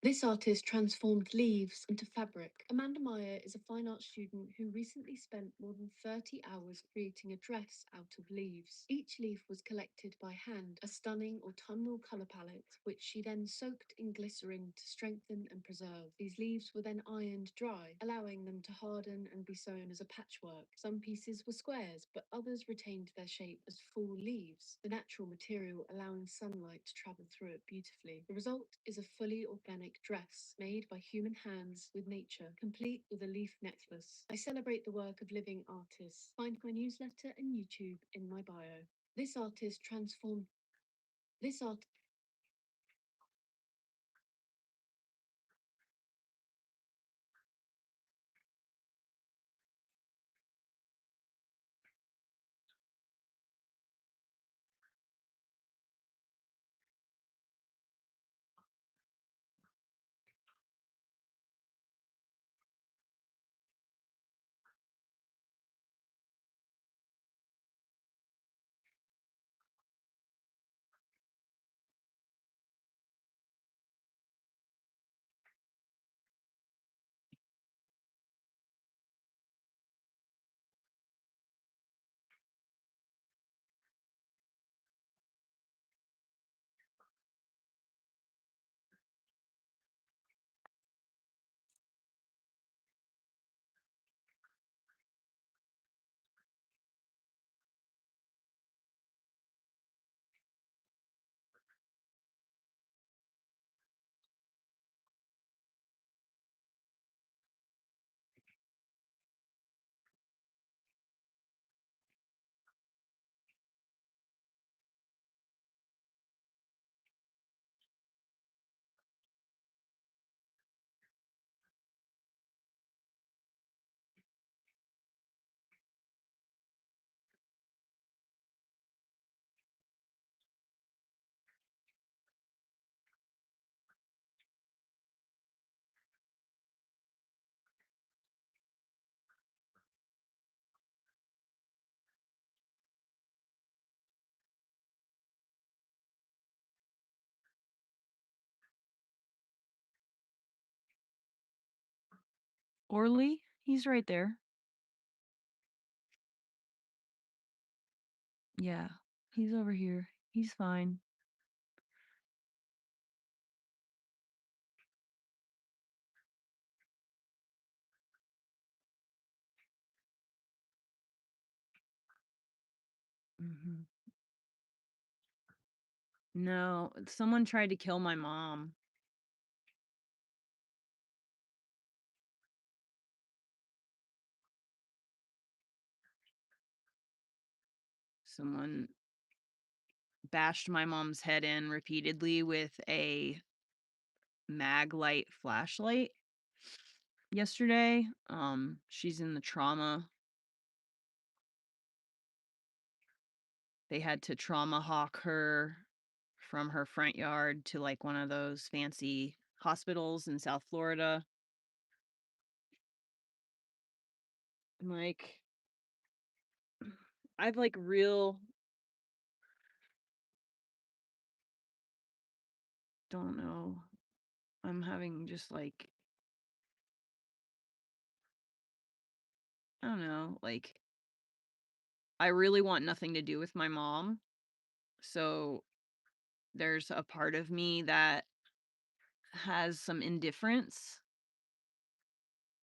This artist transformed leaves into fabric. Amanda Meyer is a fine art student who recently spent more than 30 hours creating a dress out of leaves. Each leaf was collected by hand, a stunning autumnal color palette, which she then soaked in glycerin to strengthen and preserve. These leaves were then ironed dry, allowing them to harden and be sewn as a patchwork. Some pieces were squares, but others retained their shape as full leaves, the natural material allowing sunlight to travel through it beautifully. The result is a fully organic dress made by human hands with nature, complete with a leaf necklace. I celebrate the work of living artists. Find my newsletter and YouTube in my bio. This artist transformed this art Orly, he's right there. Yeah, he's over here. He's fine. Mhm. No, someone tried to kill my mom. Someone bashed my mom's head in repeatedly with a mag light flashlight yesterday. She's in the trauma. They had to trauma hawk her from her front yard to like one of those fancy hospitals in South Florida. And like I've like real don't know. I'm having just like I don't know, like I really want nothing to do with my mom. So there's a part of me that has some indifference.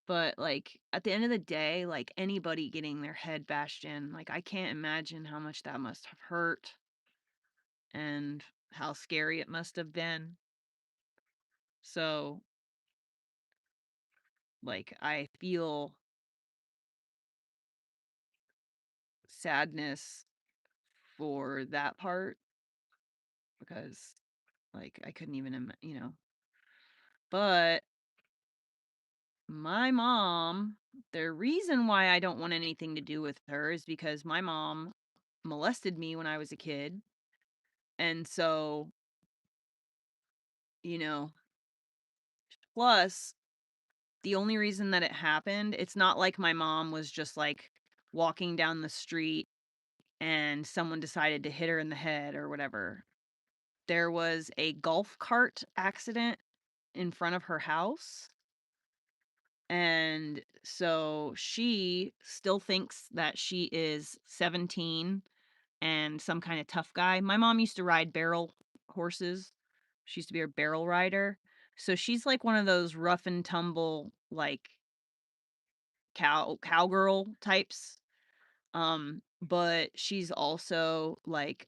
But like at the end of the day, like anybody getting their head bashed in, like I can't imagine how much that must have hurt and how scary it must have been. So like I feel sadness for that part because like I couldn't even but my mom, the reason why I don't want anything to do with her is because my mom molested me when I was a kid. And so, you know, plus the only reason that it happened, it's not like my mom was just like walking down the street and someone decided to hit her in the head or whatever. There was a golf cart accident in front of her house. And so she still thinks that she is 17 and some kind of tough guy. My mom used to ride barrel horses. She used to be a barrel rider. So she's like one of those rough and tumble, like cowgirl types. But she's also like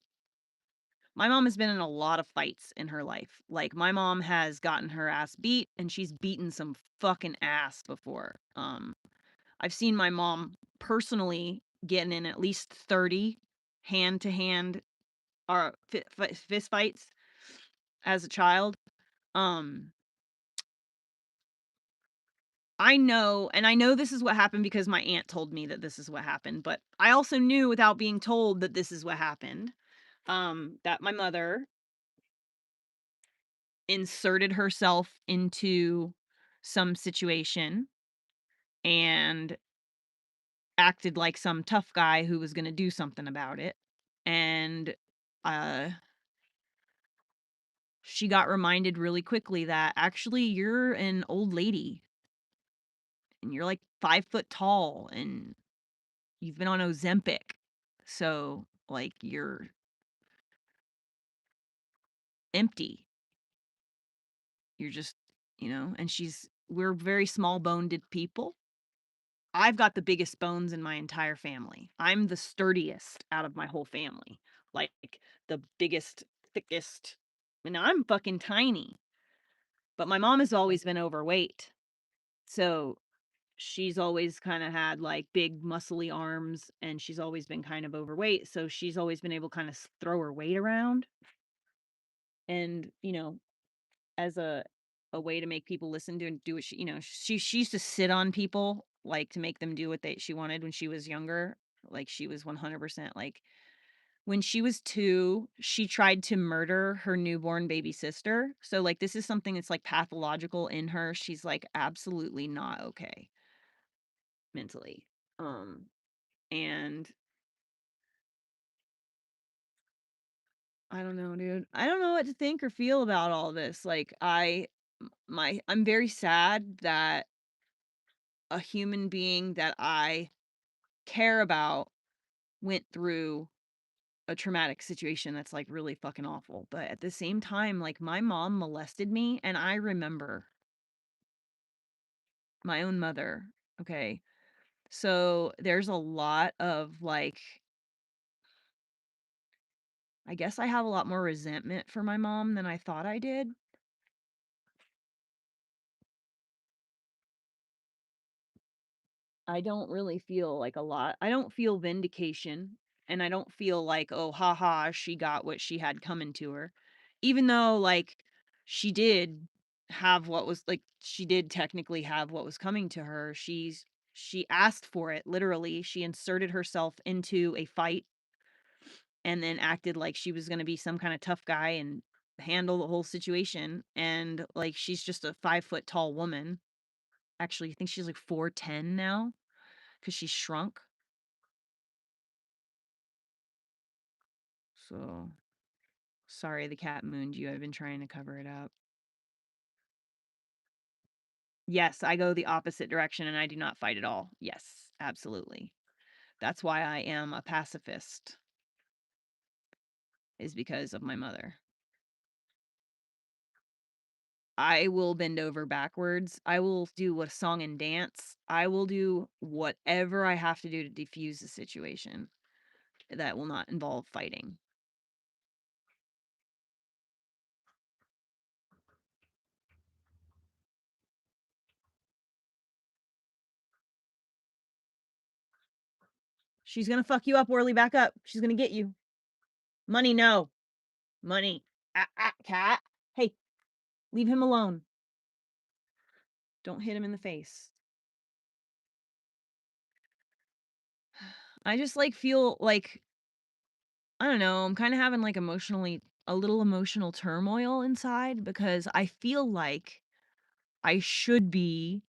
my mom has been in a lot of fights in her life. Like my mom has gotten her ass beat and she's beaten some fucking ass before. I've seen my mom personally getting in at least 30 hand to hand or fist fights as a child. Um I know this is what happened because my aunt told me that this is what happened, but I also knew without being told that this is what happened. That my mother inserted herself into some situation and acted like some tough guy who was going to do something about it. And uh she got reminded really quickly that actually you're an old lady and you're like 5 foot tall and you've been on Ozempic. So like you're empty. You're just, and we're very small boned people. I've got the biggest bones in my entire family. I'm the sturdiest out of my whole family. Like the biggest, thickest. And I'm fucking tiny. But my mom has always been overweight. So she's always kind of had like big muscly arms and she's always been kind of overweight. So she's always been able to kind of throw her weight around. And, as a way to make people listen to and do what she used to sit on people like to make them do what she wanted when she was younger. Like she was 100% like when she was 2, she tried to murder her newborn baby sister. So like this is something that's like pathological in her. She's like absolutely not okay mentally. And I don't know, dude. I don't know what to think or feel about all this. Like I'm very sad that a human being that I care about went through a traumatic situation that's like really fucking awful. But at the same time, like my mom molested me and I remember my own mother. Okay. So there's a lot of like, I guess I have a lot more resentment for my mom than I thought I did. I don't really feel like a lot. I don't feel vindication and I don't feel like, oh, haha, she got what she had coming to her. Even though, like, she did she did technically have what was coming to her. She asked for it, literally. She inserted herself into a fight and then acted like she was going to be some kind of tough guy and handle the whole situation. And, like, she's just a 5 foot tall woman. Actually, I think she's like 4'10" now because she's shrunk. So, sorry the cat mooned you. I've been trying to cover it up. Yes, I go the opposite direction and I do not fight at all. Yes, absolutely. That's why I am a pacifist, is because of my mother. I will bend over backwards. I will do a song and dance. I will do whatever I have to do to defuse the situation that will not involve fighting. She's gonna fuck you up, Whirly. Back up. She's gonna get you. Money, no. Money. Cat. Hey, leave him alone. Don't hit him in the face. I just like feel like I don't know, I'm kind of having like a little emotional turmoil inside because I feel like I should be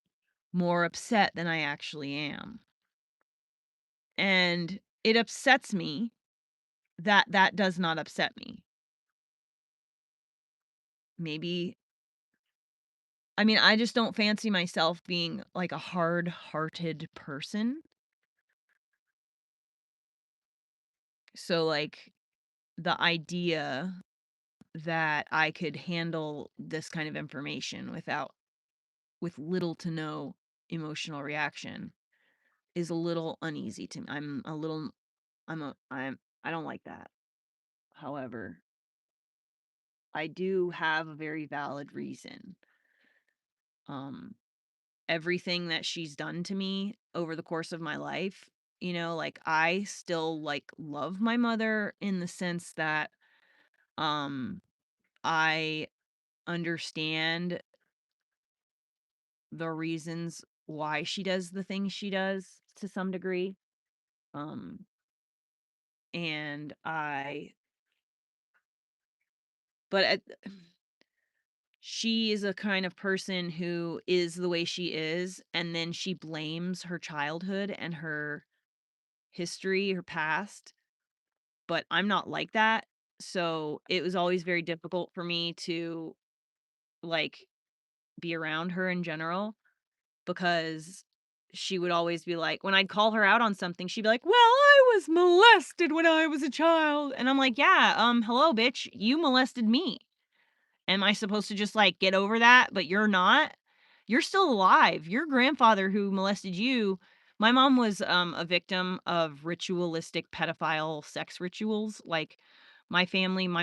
more upset than I actually am. And it upsets me that that does not upset me. Maybe I mean, I just don't fancy myself being, like, a hard-hearted person. So, like, the idea that I could handle this kind of information with little to no emotional reaction is a little uneasy to me. I don't like that. However, I do have a very valid reason. Um, Everything that she's done to me over the course of my life, like, I still, like, love my mother in the sense that, um, I understand the reasons why she does the things she does to some degree. Um, and I but at She is a kind of person who is the way she is, and then she blames her childhood and her history, her past, but I'm not like that. So, it was always very difficult for me to, like, be around her in general because she would always be like when I'd call her out on something, she'd be like, "Well, I was molested when I was a child." And I'm like, "Yeah, hello, bitch, you molested me. Am I supposed to just, like, get over that, but you're not? You're still alive. Your grandfather who molested you." My mom was, a victim of ritualistic pedophile sex rituals. Like, my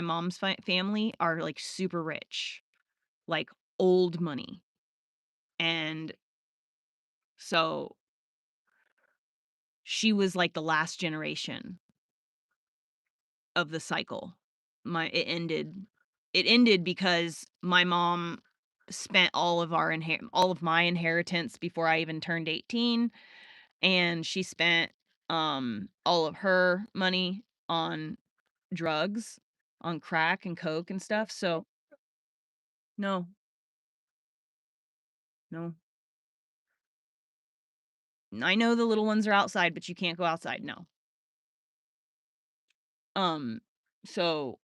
mom's family are, like, super rich, like, old money. And so she was, like, the last generation of the cycle. My it ended because my mom spent all of my inheritance before I even turned 18, and she spent, all of her money on drugs, on crack and coke and stuff, so no, no. I know the little ones are outside, but you can't go outside, no. Um, so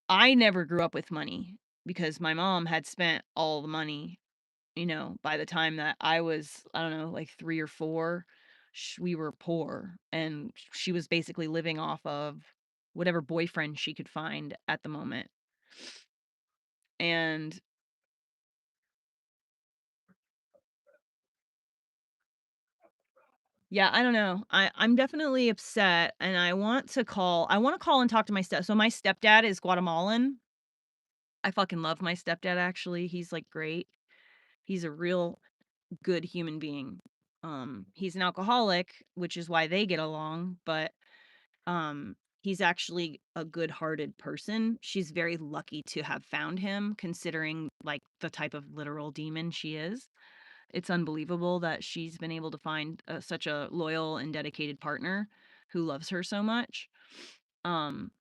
I never grew up with money because my mom had spent all the money. By the time that I was, I don't know, like 3 or 4, we were poor, and she was basically living off of whatever boyfriend she could find at the moment. And yeah, I don't know. I'm definitely upset, and I wanna call and talk to my stepdad is Guatemalan. I fucking love my stepdad, actually. He's, like, great. He's a real good human being. He's an alcoholic, which is why they get along, but he's actually a good-hearted person. She's very lucky to have found him considering, like, the type of literal demon she is. It's unbelievable that she's been able to find, such a loyal and dedicated partner who loves her so much. Um,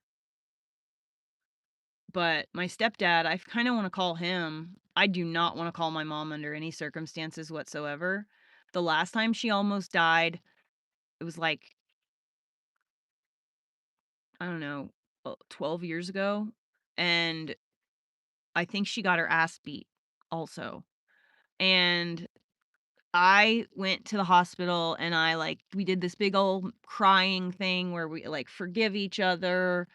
but my stepdad, I kinda wanna call him. I do not wanna call my mom under any circumstances whatsoever. The last time she almost died, it was, like, I don't know, 12 years ago, and I think she got her ass beat also. And I went to the hospital and we did this big old crying thing where we, like, forgive each other.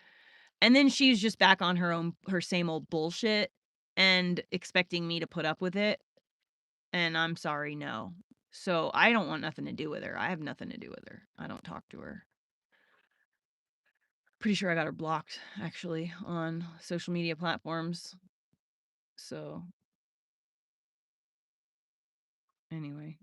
And then she's just back on her same old bullshit and expecting me to put up with it. And I'm sorry, no. So I don't want nothing to do with her. I have nothing to do with her. I don't talk to her. Pretty sure I got her blocked actually on social media platforms. So anyway.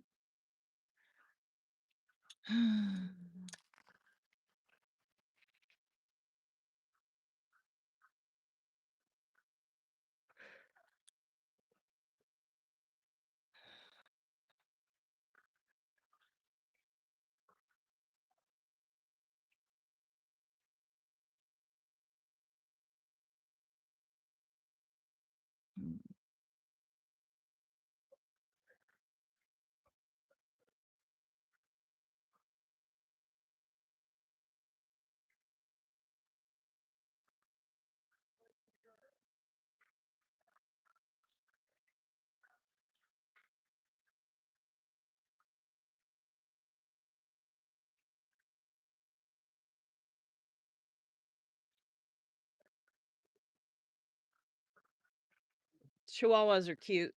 Chihuahuas are cute.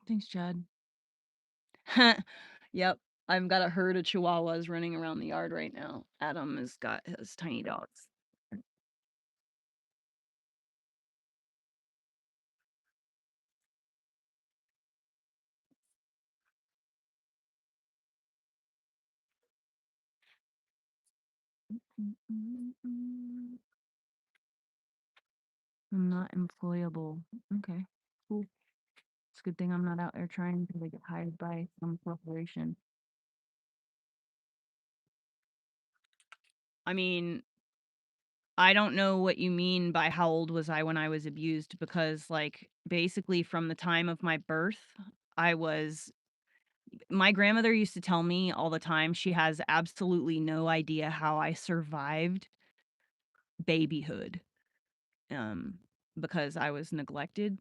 Thanks, Chad. Yep. I've got a herd of chihuahuas running around the yard right now. Adam has got his tiny dogs. I'm not employable. Okay, cool. It's a good thing I'm not out there trying to get hired by some corporation. I mean, I don't know what you mean by how old was I when I was abused because, like, basically from the time of my birth, I was my grandmother used to tell me all the time she has absolutely no idea how I survived babyhood, um, because I was neglected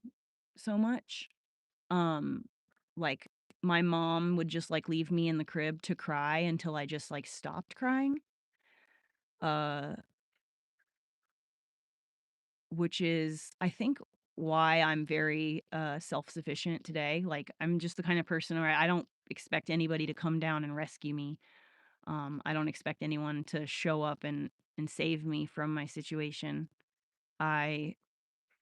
so much. Um, like, my mom would just, like, leave me in the crib to cry until I just, like, stopped crying, uh, which is, I think, why I'm very, self-sufficient today. Like, I'm just the kind of person where I don't expect anybody to come down and rescue me. I don't expect anyone to show up and save me from my situation. I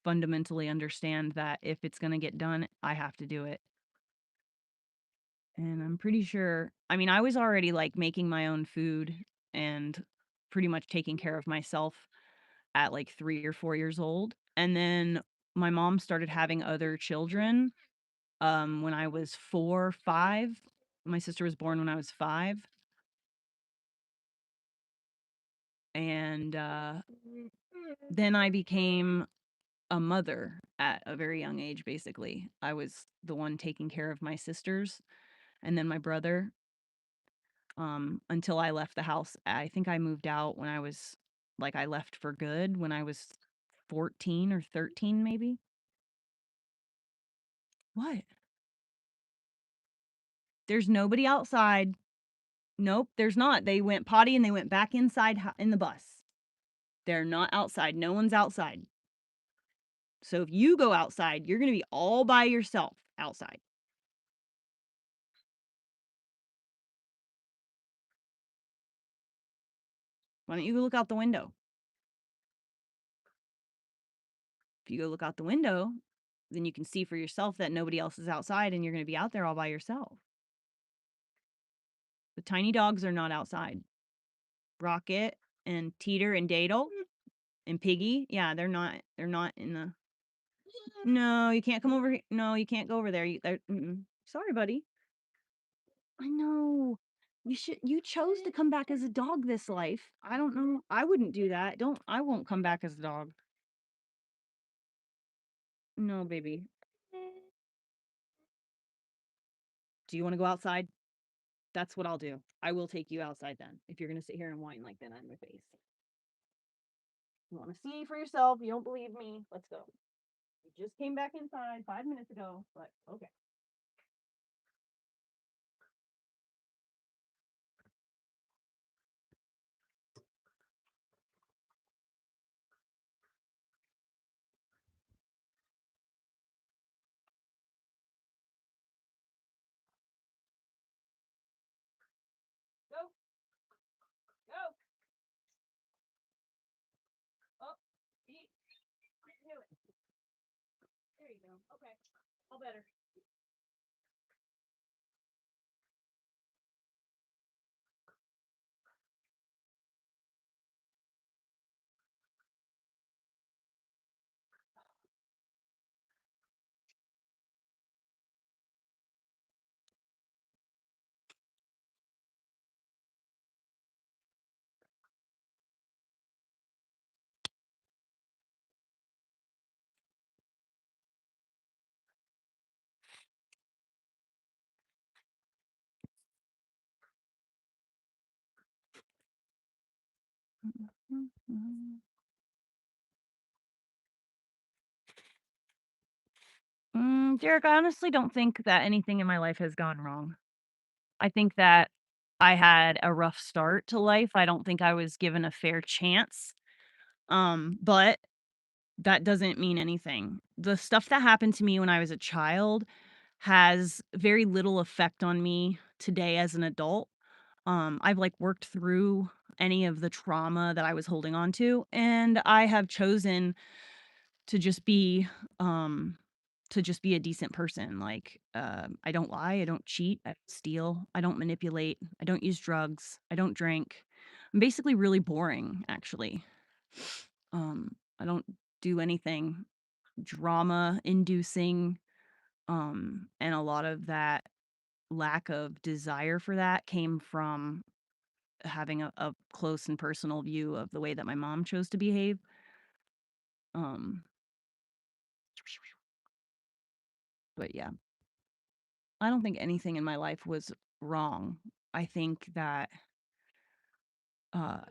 fundamentally understand that if it's gonna get done, I have to do it. And I'm pretty sure I mean, I was already, like, making my own food and pretty much taking care of myself at, like, 3 or 4 years old, and then my mom started having other children, when I was 4, 5. My sister was born when I was 5, and, then I became a mother at a very young age, basically. I was the one taking care of my sisters and then my brother, until I left the house. I think I moved out when I was like, I left for good when I was 14 or 13, maybe. What? There's nobody outside. Nope, there's not. They went potty and they went back inside in the bus. They're not outside. No one's outside. So if you go outside, you're going to be all by yourself outside. Why don't you go look out the window? If you go look out the window, then you can see for yourself that nobody else is outside and you're going to be out there all by yourself. The tiny dogs are not outside. Rocket and Teeter and Dadle and Piggy, yeah, they're not in the No, you can't come over here. No, you can't go over there. Sorry, buddy. I know. You chose to come back as a dog this life. I don't know. I wouldn't do that. I won't come back as a dog. No, baby. Do you want to go outside? That's what I'll do. I will take you outside then. If you're gonna sit here and whine like that on my face. You want to see for yourself. You don't believe me. Let's go. You just came back inside 5 minutes ago, but okay. Go, go. Up, eat. Do it. There you go. Okay. All better. Mhm. Derek, I honestly don't think that anything in my life has gone wrong. I think that I had a rough start to life. I don't think I was given a fair chance. But that doesn't mean anything. The stuff that happened to me when I was a child has very little effect on me today as an adult. I've like worked through any of the trauma that I was holding on to, and I have chosen to just be um to just be a decent person. Like I don't lie, I don't cheat, I don't steal, I don't manipulate, I don't use drugs, I don't drink. I'm basically really boring actually. I don't do anything drama inducing, and a lot of that lack of desire for that came from having a close and personal view of the way that my mom chose to behave. Um, but yeah, I don't think anything in my life was wrong. I think that uh,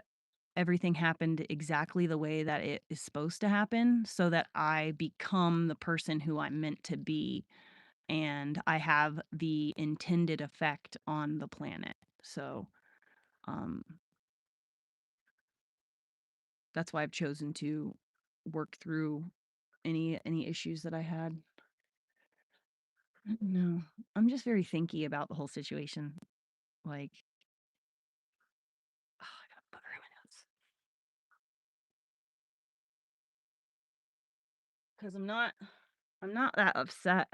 everything happened exactly the way that it is supposed to happen so that I become the person who I'm meant to be and I have the intended effect on the planet. So, um, that's why I've chosen to work through any issues that I had. No, I'm just very thinky about the whole situation. Like, oh, I got a booger in my notes because I'm not that upset.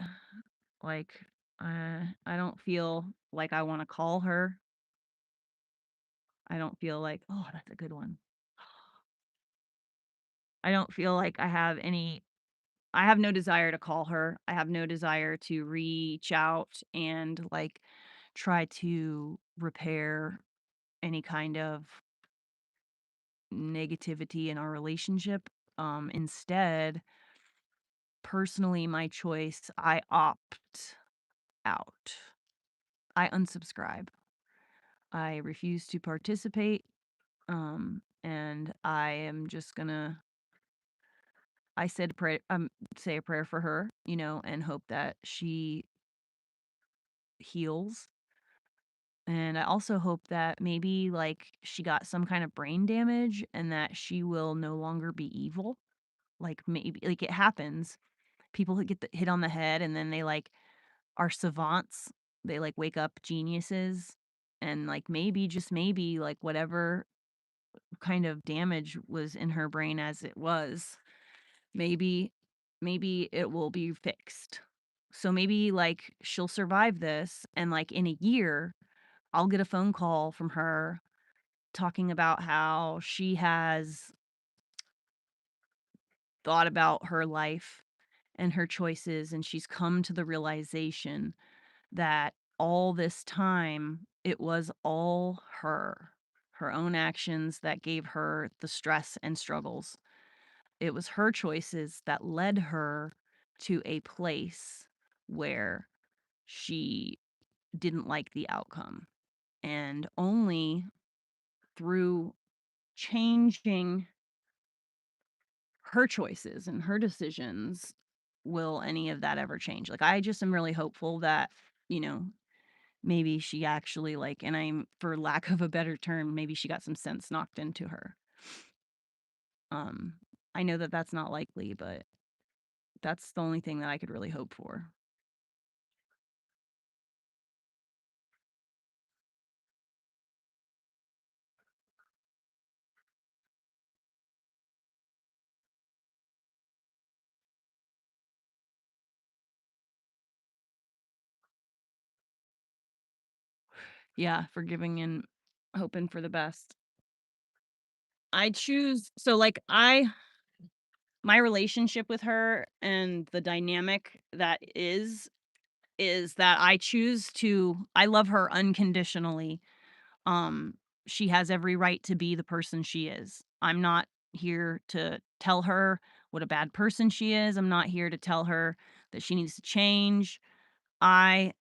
Like, I don't feel like I want to call her. I don't feel like, oh, that's a good one. I don't feel like I have no desire to call her. I have no desire to reach out and like try to repair any kind of negativity in our relationship. Instead, personally, my choice, I opt out. I unsubscribe. I refuse to participate. And I am just gonna I said pray say a prayer for her, and hope that she heals. And I also hope that maybe like she got some kind of brain damage and that she will no longer be evil. Like maybe like it happens. People who get hit on the head and then they like are savants. They like wake up geniuses and like maybe just maybe like whatever kind of damage was in her brain as it was, maybe maybe it will be fixed. So maybe like she'll survive this and like in a year I'll get a phone call from her talking about how she has thought about her life and her choices, and she's come to the realization that all this time it was all her own actions that gave her the stress and struggles. It was her choices that led her to a place where she didn't like the outcome. And only through changing her choices and her decisions will any of that ever change. Like, I just am really hopeful that, you know, maybe she actually, like, and I'm, for lack of a better term, maybe she got some sense knocked into her. Um, I know that that's not likely, but that's the only thing that I could really hope for. Yeah, forgiving and hoping for the best. I choose, so like my relationship with her and the dynamic that is that I love her unconditionally. Um, she has every right to be the person she is. I'm not here to tell her what a bad person she is. I'm not here to tell her that she needs to change. I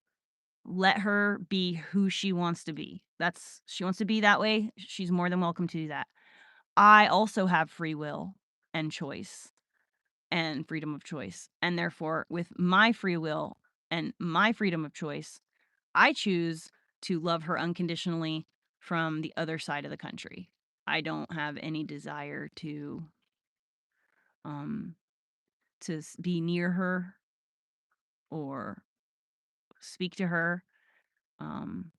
let her be who she wants to be. She wants to be that way. She's more than welcome to do that. I also have free will and choice and freedom of choice. And therefore, with my free will and my freedom of choice, I choose to love her unconditionally from the other side of the country. I don't have any desire um be near her or speak to her. Um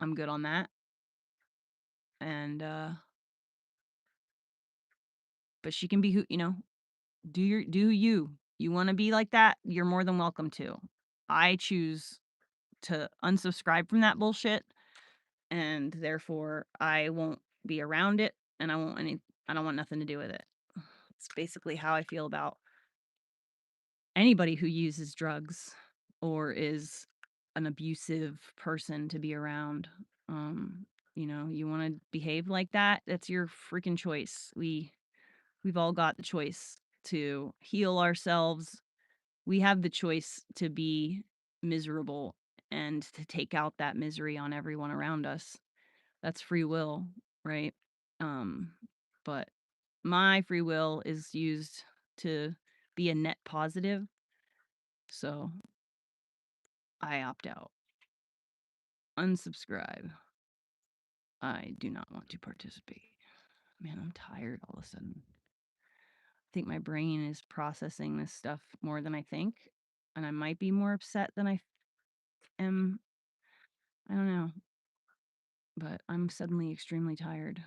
I'm good on that. And but she can be who, do you. You want to be like that? You're more than welcome to. I choose to unsubscribe from that bullshit, and therefore I won't be around it, and I don't want nothing to do with it. It's basically how I feel about anybody who uses drugs or is an abusive person to be around. Um, you want to behave like that, that's your freaking choice. We've all got the choice to heal ourselves. We have the choice to be miserable and to take out that misery on everyone around us. That's free will, right? Um, but my free will is used to be a net positive, so I opt out. Unsubscribe. I do not want to participate. Man, I'm tired all of a sudden. I think my brain is processing this stuff more than I think, and I might be more upset than I am. I don't know, but I'm suddenly extremely tired.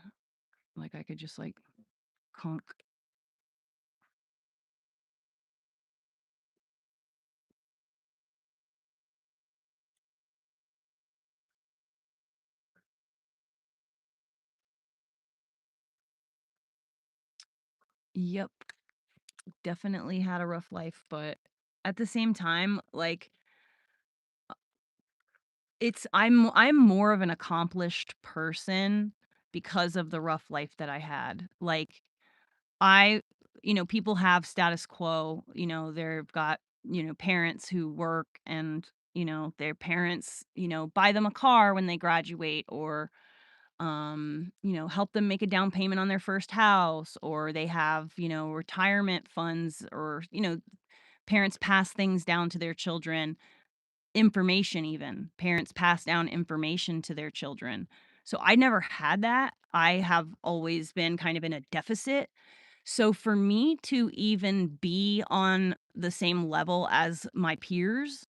Like I could just like conk. Yep, definitely had a rough life, but at the same time, like I'm more of an accomplished person because of the rough life that I had. Like I people have status quo, they've got, parents who work and, their parents, buy them a car when they graduate or help them make a down payment on their first house, or they have, retirement funds, or, parents pass things down to their children, information even. Parents pass down information to their children. So I never had that. I have always been kind of in a deficit. So for me to even be on the same level as my peers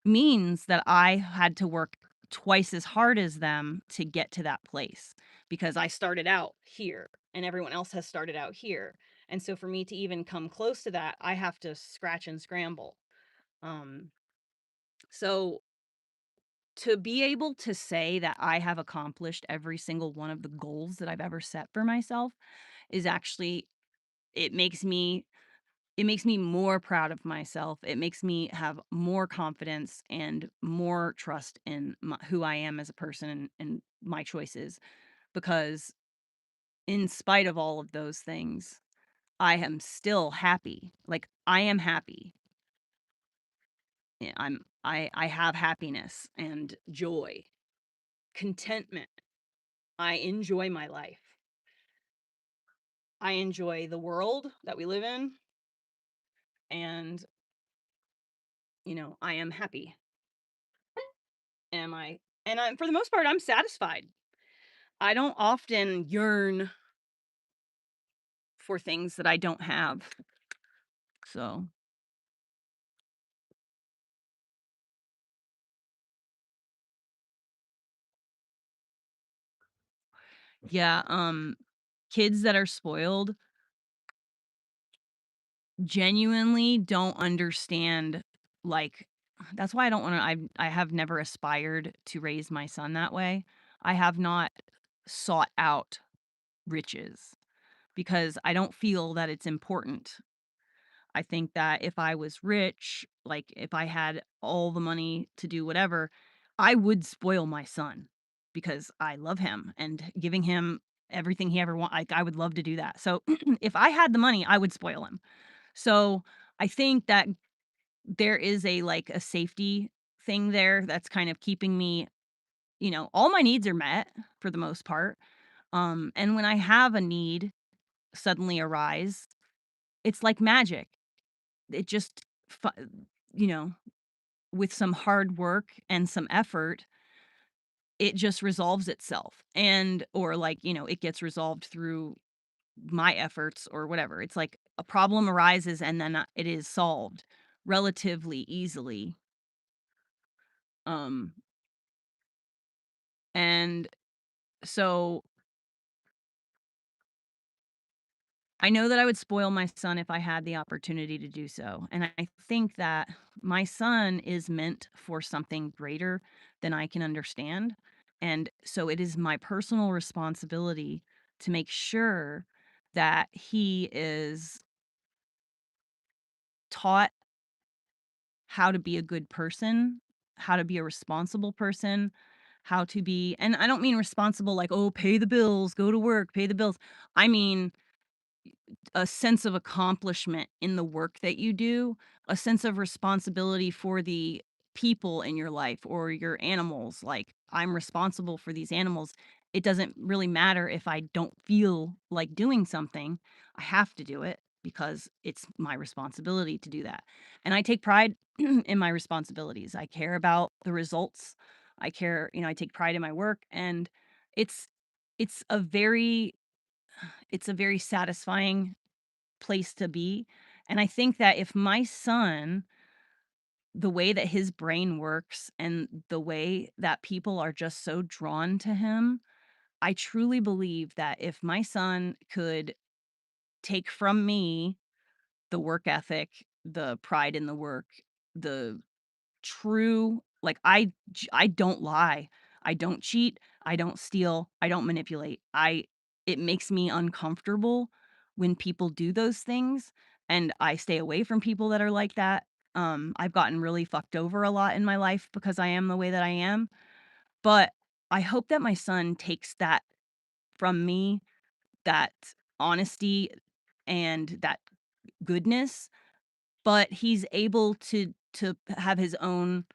means that I had to work twice as hard as them to get to that place, because I started out here and everyone else has started out here. And so for me to even come close to that, I have to scratch and scramble. Um, so to be able to say that I have accomplished every single one of the goals that I've ever set for myself is actually, it makes me it makes me more proud of myself. It makes me have more confidence and more trust in who I am as a person, and my choices, because in spite of all of those things, I am still happy. Like I am happy. I have happiness and joy, contentment. I enjoy my life. I enjoy the world that we live in, and I am happy. Am I? And for the most part, I'm satisfied. I don't often yearn for things that I don't have. So, yeah, kids that are spoiled genuinely don't understand, like, that's why I don't wanna I have never aspired to raise my son that way. I have not sought out riches because I don't feel that it's important. I think that if I was rich, like if I had all the money to do whatever, I would spoil my son because I love him, and giving him everything he ever want. Like I would love to do that. So if I had the money, I would spoil him. So I think that there is a safety thing there that's kind of keeping me, all my needs are met for the most part. And when I have a need suddenly arise, it's like magic. It just fu you know, with some hard work and some effort, it just resolves itself, and or, like, it gets resolved through my efforts or whatever. It's like a problem arises and then, it is solved relatively easily. Um, and so I know that I would spoil my son if I had the opportunity to do so, and I think that my son is meant for something greater than I can understand, and so it is my personal responsibility to make sure that he is taught how to be a good person, how to be a responsible person, how to be, and I don't mean responsible like, "Oh, pay the bills, go to work, pay the bills." I mean a sense of accomplishment in the work that you do, a sense of responsibility for the people in your life or your animals. Like, I'm responsible for these animals. It doesn't really matter if I don't feel like doing something. I have to do it because it's my responsibility to do that. And I take pride in my responsibilities. I care about the results. I care, I take pride in my work, and it's it's a very it's a very satisfying place to be, and I think that if my son, the way that his brain works and the way that people are just so drawn to him, I truly believe that if my son could take from me the work ethic, the pride in the work, the true, like, I don't lie. I don't cheat, I don't steal, I don't manipulate. I It makes me uncomfortable when people do those things, and I stay away from people that are like that. I've gotten really fucked over a lot in my life because I am the way that I am, but I hope that my son takes that from me, that honesty and that goodness, but he's able to have his own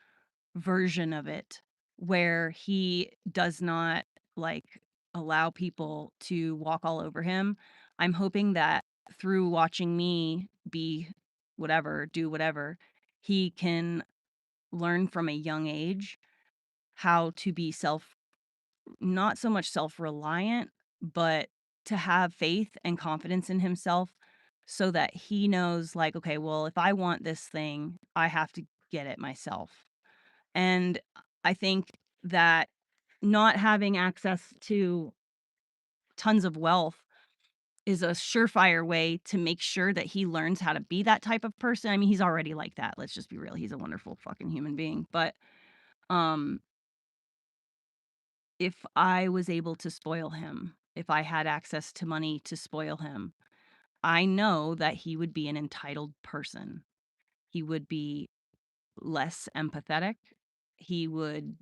version of it where he does not, like, allow people to walk all over him. I'm hoping that through watching me be whatever, do whatever, he can learn from a young age how to be not so much self-reliant, but to have faith and confidence in himself so that he knows, like, okay, well, if I want this thing, I have to get it myself. And I think that not having access to tons of wealth is a surefire way to make sure that he learns how to be that type of person. I mean, he's already like that. Let's just be real. He's a wonderful fucking human being. But um if I was able to spoil him, if I had access to money to spoil him, I know that he would be an entitled person. He would be less empathetic. He would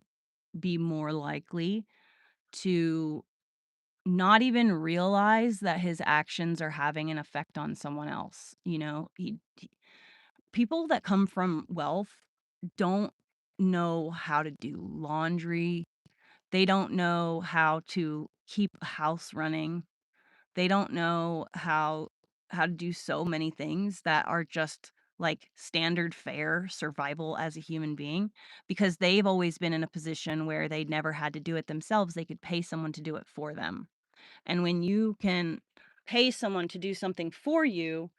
be more likely to not even realize that his actions are having an effect on someone else. People that come from wealth don't know how to do laundry. They don't know how to keep a house running. They don't know how to do so many things that are just like standard fare survival as a human being, because they've always been in a position where they never had to do it themselves. They could pay someone to do it for them. And when you can pay someone to do something for you,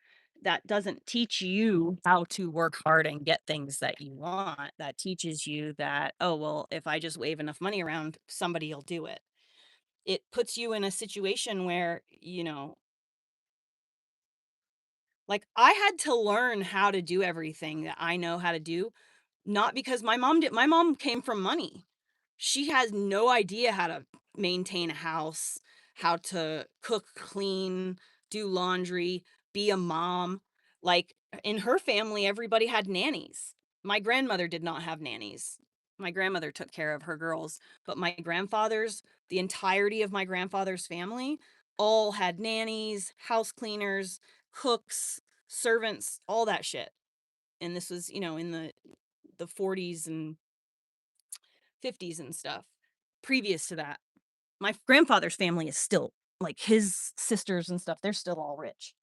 that doesn't teach you how to work hard and get things that you want. That teaches you that, oh, well, if I just wave enough money around, somebody will do it. It puts you in a situation where, like, I had to learn how to do everything that I know how to do, not because my mom came from money. She has no idea how to maintain a house, how to cook, clean, do laundry, be a mom. Like, in her family, everybody had nannies. My grandmother did not have nannies. My grandmother took care of her girls, but the entirety of my grandfather's family all had nannies, house cleaners, cooks, servants, all that shit. And this was, in the 40s and 50s and stuff previous to that. My grandfather's family is still like, his sisters and stuff, they're still all rich,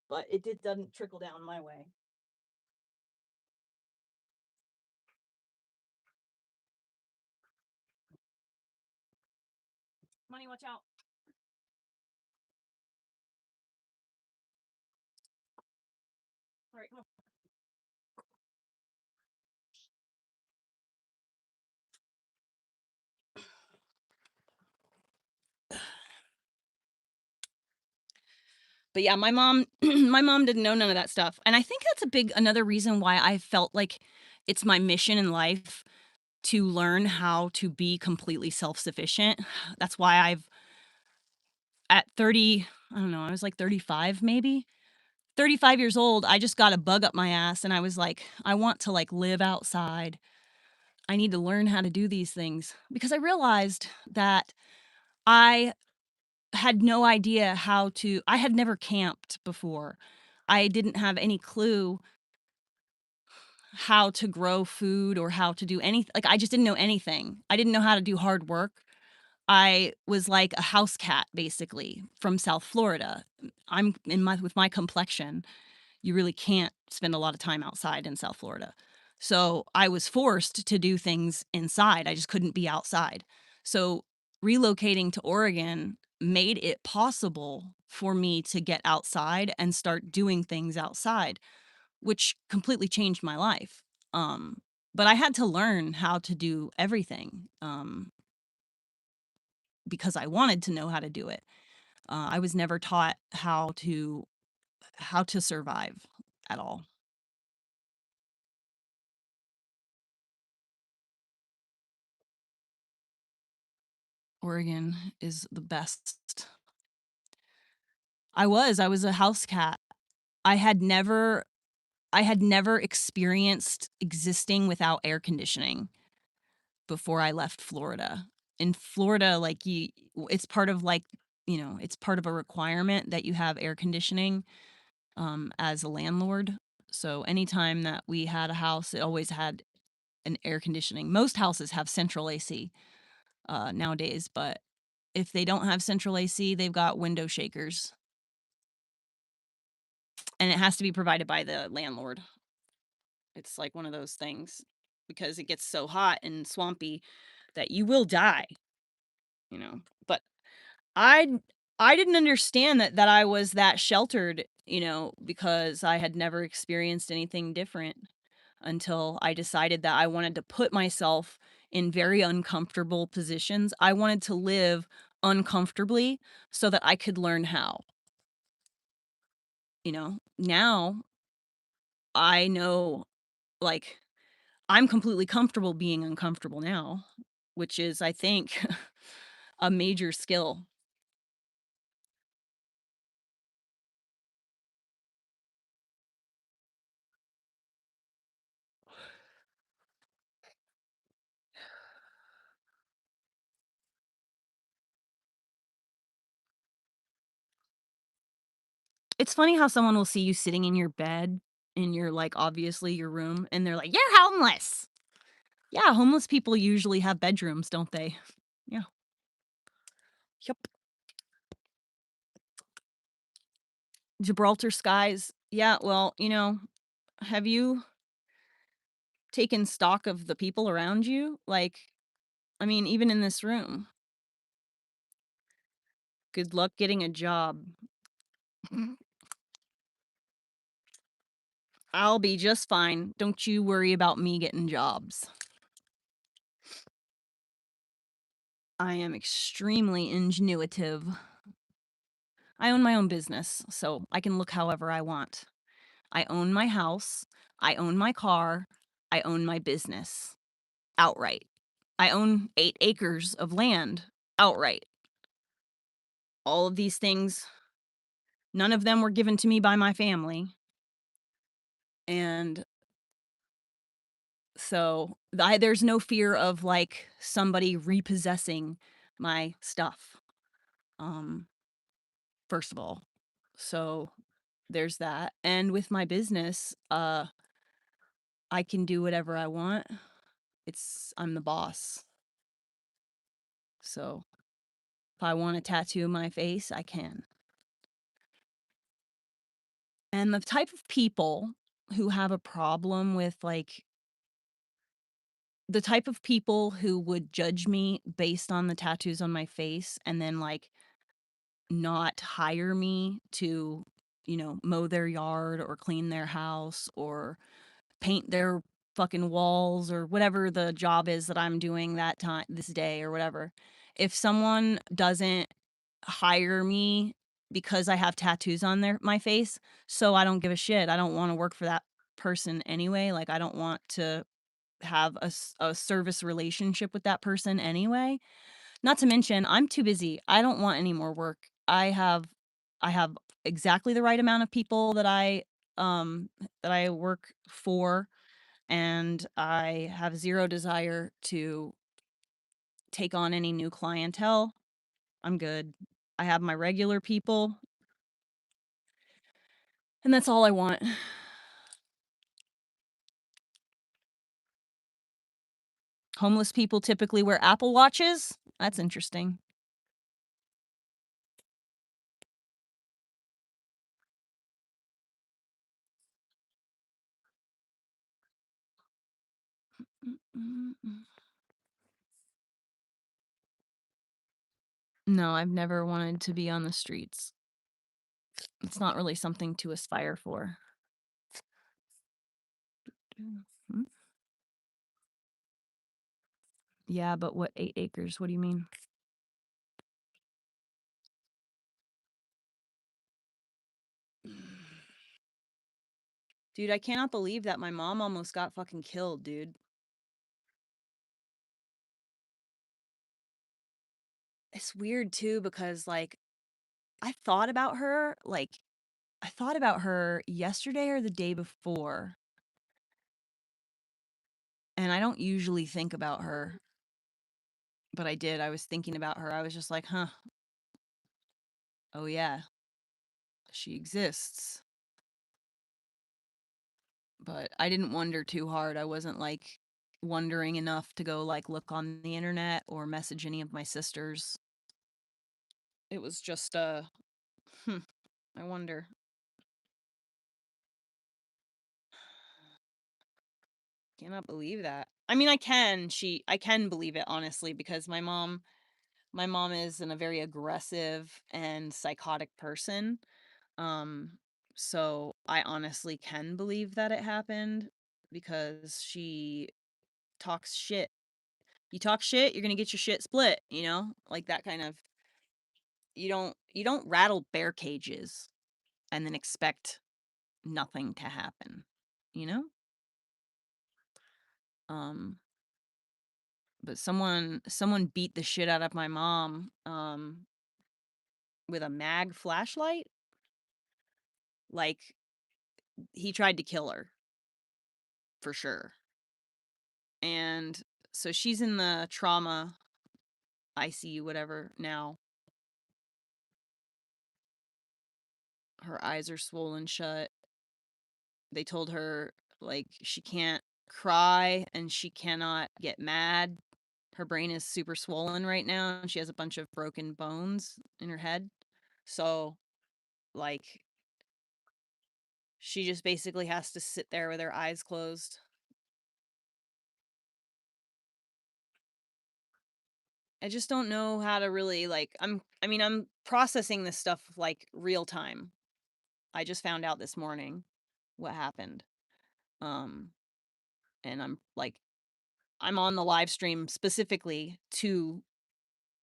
but doesn't trickle down my way. Money, watch out. All right, come on. But yeah, my mom my mom didn't know none of that stuff, and I think that's another reason why I felt like it's my mission in life to learn how to be completely self-sufficient. That's why I've at 30, I don't know, I was like 35 maybe. 35 years old, I just got a bug up my ass and I was like, I want to like live outside. I need to learn how to do these things because I realized that I had no idea I had never camped before. I didn't have any clue how to grow food or how to do anything. Like, I just didn't know anything. I didn't know how to do hard work. I was like a house cat, basically, from South Florida. With my complexion, you really can't spend a lot of time outside in South Florida. So I was forced to do things inside. I just couldn't be outside. So relocating to Oregon made it possible for me to get outside and start doing things outside, which completely changed my life. Um, but I had to learn how to do everything because I wanted to know how to do it. I was never taught how to survive at all. Oregon is the best. I was a house cat. I had never I had never experienced existing without air conditioning before I left Florida. In Florida, like it's part of like, it's part of a requirement that you have air conditioning as a landlord. So anytime that we had a house, it always had an air conditioning. Most houses have central AC nowadays, but if they don't have central AC, they've got window shakers, and it has to be provided by the landlord. It's like one of those things because it gets so hot and swampy that you will die, you know. But I I didn't understand that I was that sheltered, because I had never experienced anything different until I decided that I wanted to put myself in very uncomfortable positions. I wanted to live uncomfortably so that I could learn how, Now I know, like, I'm completely comfortable being uncomfortable now, which is, I think, a major skill. It's funny how someone will see you sitting in your bed in your, like, obviously your room, and they're like, "You're homeless." Yeah, homeless people usually have bedrooms, don't they? Yeah. Yep. Gibraltar skies. Yeah, well, have you taken stock of the people around you? Like, I mean, even in this room, good luck getting a job. I'll be just fine. Don't you worry about me getting jobs. I am extremely ingenuitive. I own my own business, so I can look however I want. I own my house. I own my car. I own my business outright. I own 8 acres of land outright. All of these things, none of them were given to me by my family. And so there's no fear of like somebody repossessing my stuff. Um, first of all. So there's that. And with my business, I can do whatever I want. I'm the boss. So If I want to tattoo my face, I can. And the type of people who have a problem with, like, the type of people who would judge me based on the tattoos on my face and then, like, not hire me to, mow their yard or clean their house or paint their fucking walls or whatever the job is that I'm doing that time this day or whatever. If someone doesn't hire me because I have tattoos on my face, so I don't give a shit. I don't want to work for that person anyway. Like, I don't want to have a service relationship with that person anyway. Not to mention, I'm too busy. I don't want any more work. I have exactly the right amount of people um that I work for, and I have zero desire to take on any new clientele. I'm good. I have my regular people, and that's all I want. Homeless people typically wear Apple Watches. That's interesting. No, I've never wanted to be on the streets. It's not really something to aspire for. Mhm. Yeah, but what 8 acres? What do you mean? Dude, I cannot believe that my mom almost got fucking killed, dude. It's weird too because, like, I thought about her yesterday or the day before, and I don't usually think about her, but I did. I was thinking about her. I was just like, "Huh. Oh yeah, she exists." But I didn't wonder too hard. I wasn't, like, wondering enough to go, like, look on the internet or message any of my sisters. It was just, hmm, I wonder. Cannot believe that. I mean, I can believe it honestly because my mom is a very aggressive and psychotic person. Um so I honestly can believe that it happened because she talks shit. You talk shit, you're going to get your shit split, Like that kind of you don't rattle bear cages and then expect nothing to happen, you know? Um but someone beat the shit out of my mom with a mag flashlight. Like, he tried to kill her for sure. And so she's in the trauma ICU whatever now. Her eyes are swollen shut. They told her, like, she can't cry and she cannot get mad. Her brain is super swollen right now and she has a bunch of broken bones in her head. So, like, she just basically has to sit there with her eyes closed. I just don't know how to really, like, I'm processing this stuff like real time. I just found out this morning what happened. Um and I'm on the live stream specifically to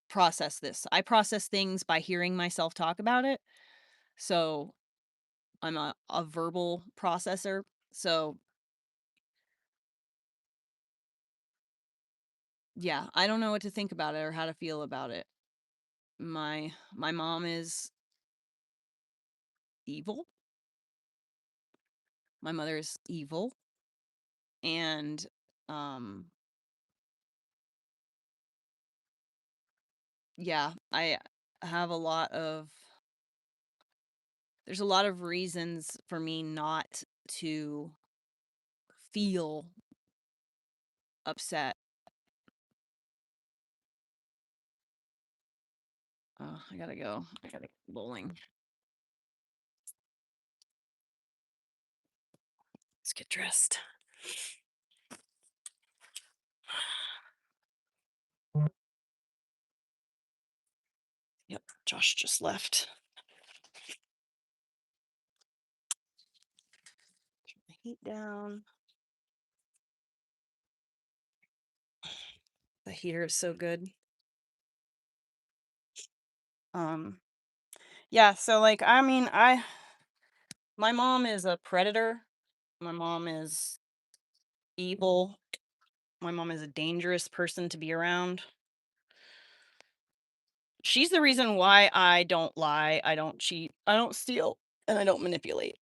process this. I process things by hearing myself talk about it. So, I'm a verbal processor. So, yeah, I don't know what to think about it or how to feel about it. My mom is evil. My mother is evil, and um yeah, I have a lot of there's a lot of reasons for me not to feel upset. I gotta go. I gotta go bowling. Let's get dressed. Yep, Josh just left. Turn the heat down. The heater is so good. Um, yeah, so like I mean, my mom is a predator. My mom is evil. My mom is a dangerous person to be around. She's the reason why I don't lie, I don't cheat, I don't steal, and I don't manipulate.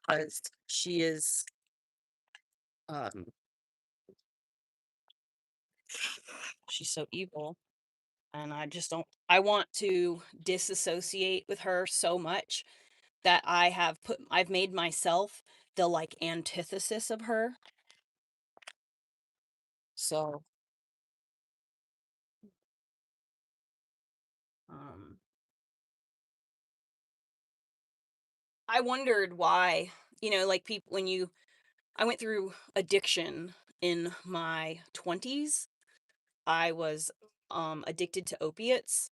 Because she is um she's so evil, and I just don't I want to disassociate with her so much that I've made myself the like antithesis of her. So um I wondered why, like people when you I went through addiction in my 20s. I was addicted to opiates.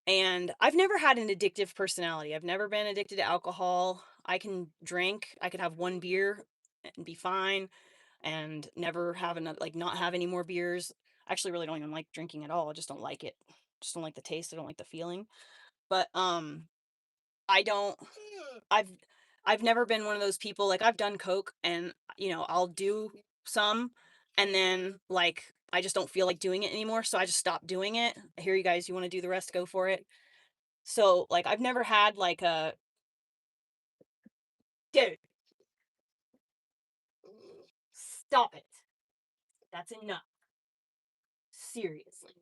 And I've never had an addictive personality. I've never been addicted to alcohol. I can drink. I could have one beer and be fine and never have another, like not have any more beers. I actually really don't even like drinking at all. I just don't like it. Just don't like the taste. I don't like the feeling. But I don't I've I've never been one of those people like I've done coke and I'll do some and then like I just don't feel like doing it anymore, so I just stop doing it. I hear you guys, you want to do the rest, go for it. So, like, I've never had like a dude, stop it. That's enough. Seriously.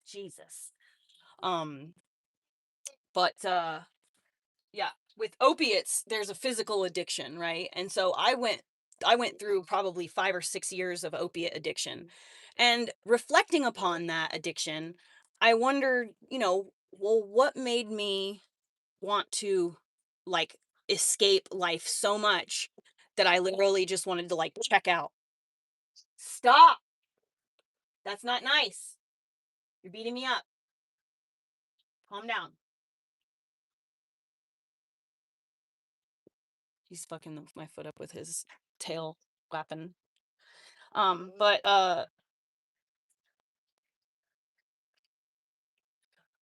Jesus. Um, but yeah, with opiates, there's a physical addiction, right? And so I went through probably 5 or 6 years of opiate addiction. And reflecting upon that addiction, I wondered, well, what made me want to like escape life so much that I literally just wanted to like check out. Stop. That's not nice. You're beating me up. Calm down. He's fucking my foot up with his tail weapon. But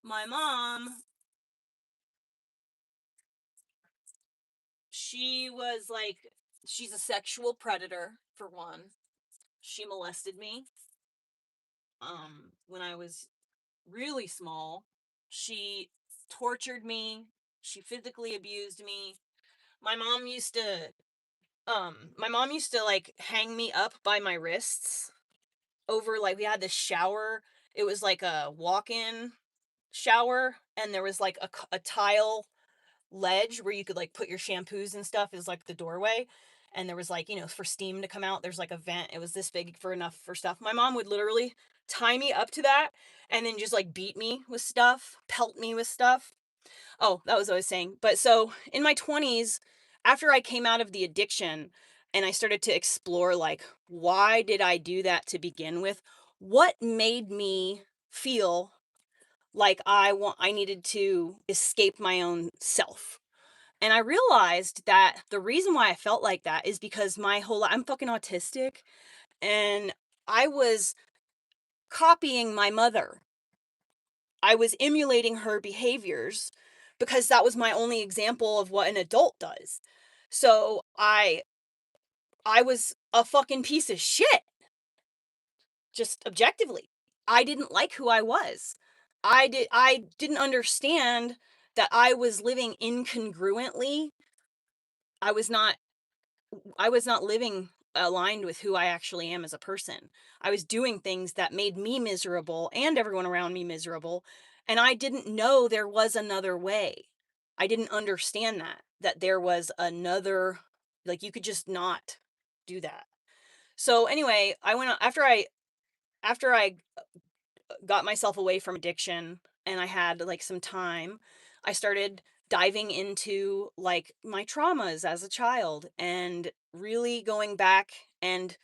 my mom, she was like she's a sexual predator for one. She molested me when I was really small. She tortured me. She physically abused me. My mom used to like hang me up by my wrists over like we had this shower. It was like a walk-in shower and there was like a tile ledge where you could like put your shampoos and stuff is like the doorway, and there was like for steam to come out there's like a vent. It was this big for enough for stuff. My mom would literally tie me up to that and then just like beat me with stuff, pelt me with stuff. Oh, that was what I was saying. But so in my 20s, after I came out of the addiction and I started to explore like why did I do that to begin with, what made me feel like I needed to escape my own self. And I realized that the reason why I felt like that is because I'm fucking autistic, and I was copying my mother. I was emulating her behaviors because that was my only example of what an adult does. So I was a fucking piece of shit, just objectively. I didn't like who I was. I didn't understand that I was living incongruently. I was not I was not living aligned with who I actually am as a person. I was doing things that made me miserable and everyone around me miserable, and I didn't know there was another way. I didn't understand that there was another, like you could just not do that. So anyway, I went on after I got myself away from addiction and I had like some time, I started diving into like my traumas as a child and really going back and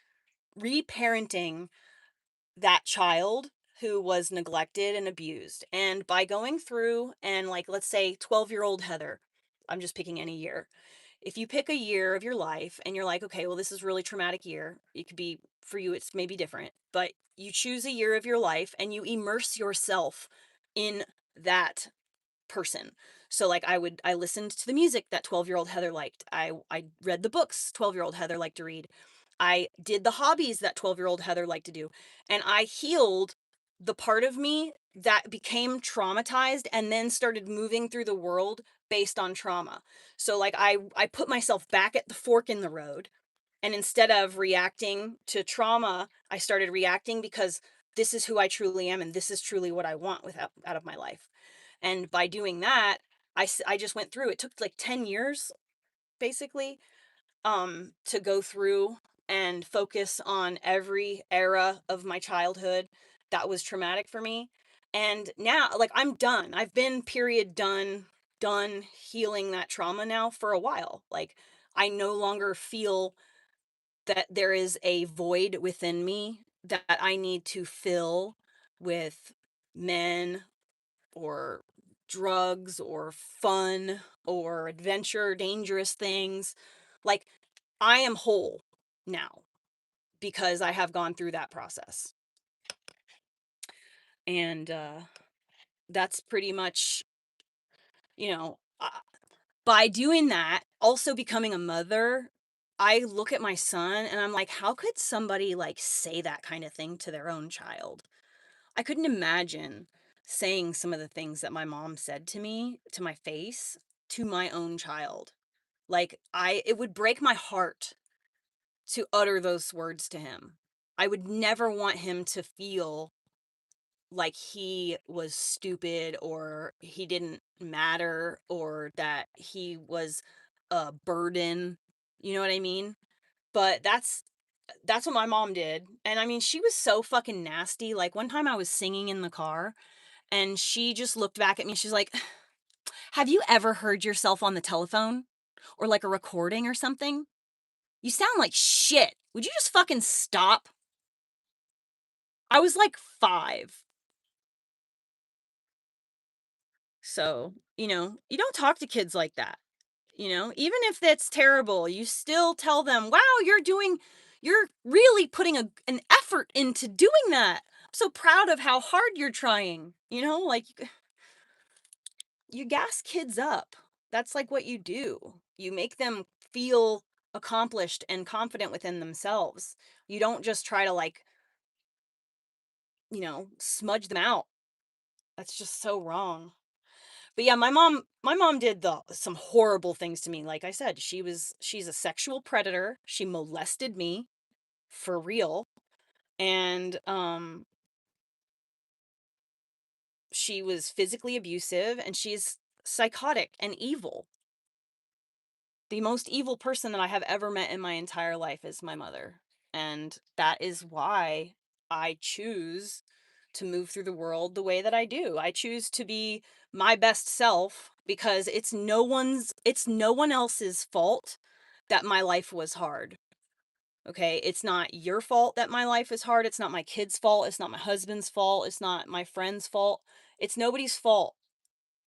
reparenting that child who was neglected and abused. And by going through and like let's say 12-year-old Heather, I'm just picking any year. If you pick a year of your life and you're like, okay, well, this is a really traumatic year. It could be for you, it's maybe different, but you choose a year of your life and you immerse yourself in that person. So like I listened to the music that 12-year-old Heather liked. I read the books 12-year-old Heather liked to read. I did the hobbies that 12-year-old Heather liked to do. And I healed the part of me that became traumatized and then started moving through the world based on trauma. So like I put myself back at the fork in the road, and instead of reacting to trauma, I started reacting because this is who I truly am and this is truly what I want with out of my life. And by doing that, I just went through. It took like 10 years basically to go through and focus on every era of my childhood that was traumatic for me. And now like I'm done. I've been period done healing that trauma now for a while. Like I no longer feel that there is a void within me that I need to fill with men or drugs or fun or adventure, dangerous things. Like, I am whole now because I have gone through that process. And that's pretty much, you know, by doing that, also becoming a mother, I look at my son and I'm like, how could somebody like say that kind of thing to their own child? I couldn't imagine saying some of the things that my mom said to me, to my face, to my own child. Like it would break my heart to utter those words to him. I would never want him to feel like he was stupid or he didn't matter or that he was a burden. You know what I mean? But that's what my mom did. And I mean, she was so fucking nasty. Like one time I was singing in the car and she just looked back at me. She's like, "Have you ever heard yourself on the telephone or like a recording or something? You sound like shit. Would you just fucking stop?" I was like 5. So, you don't talk to kids like that. Even if that's terrible, you still tell them, "Wow, you're really putting an effort into doing that. I'm so proud of how hard you're trying." Like you gas kids up. That's like what you do. You make them feel accomplished and confident within themselves. You don't just try to like, smudge them out. That's just so wrong. But yeah, my mom did the some horrible things to me. Like I said, she's a sexual predator. She molested me for real. And she was physically abusive and she's psychotic and evil. The most evil person that I have ever met in my entire life is my mother. And that is why I choose to move through the world the way that I do. I choose to be my best self because it's no one else's fault that my life was hard. Okay? It's not your fault that my life is hard. It's not my kids' fault. It's not my husband's fault. It's not my friend's fault. It's nobody's fault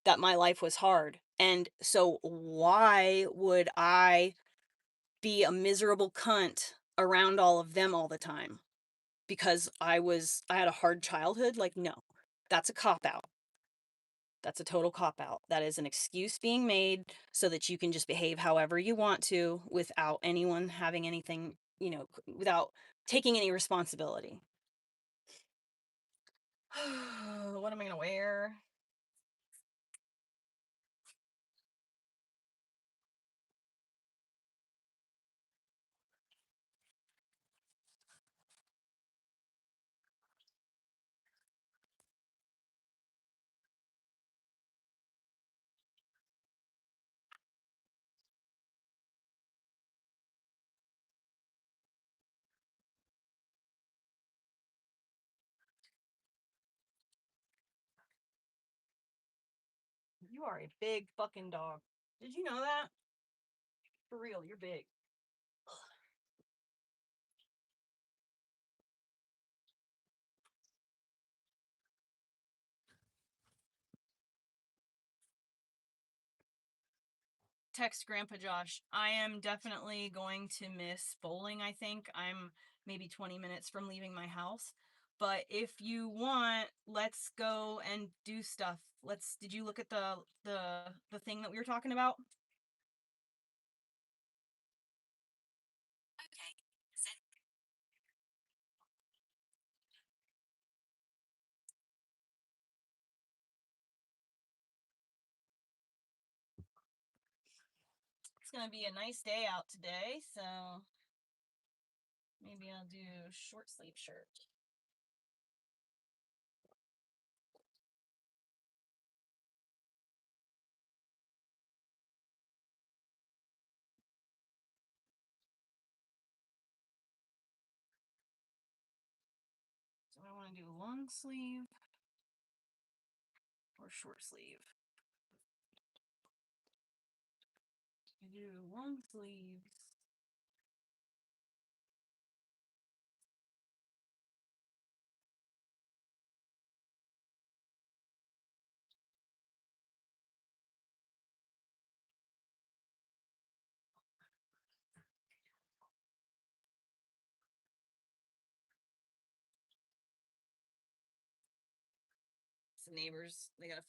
that my life was hard. And so why would I be a miserable cunt around all of them all the time because I had a hard childhood? Like, no. That's a cop out. That's a total cop out. That is an excuse being made so that you can just behave however you want to without anyone having anything, without taking any responsibility. What am I going to wear? You are a big fucking dog. Did you know that? For real, you're big. Text Grandpa Josh. I am definitely going to miss bowling, I think. I'm maybe 20 minutes from leaving my house. But if you want, let's go and do stuff. Did you look at the thing that we were talking about? Okay. It's gonna be a nice day out today, so maybe I'll do short sleeve shirt. Do I want to do long sleeve or short sleeve? I do long sleeves. The neighbors, they got a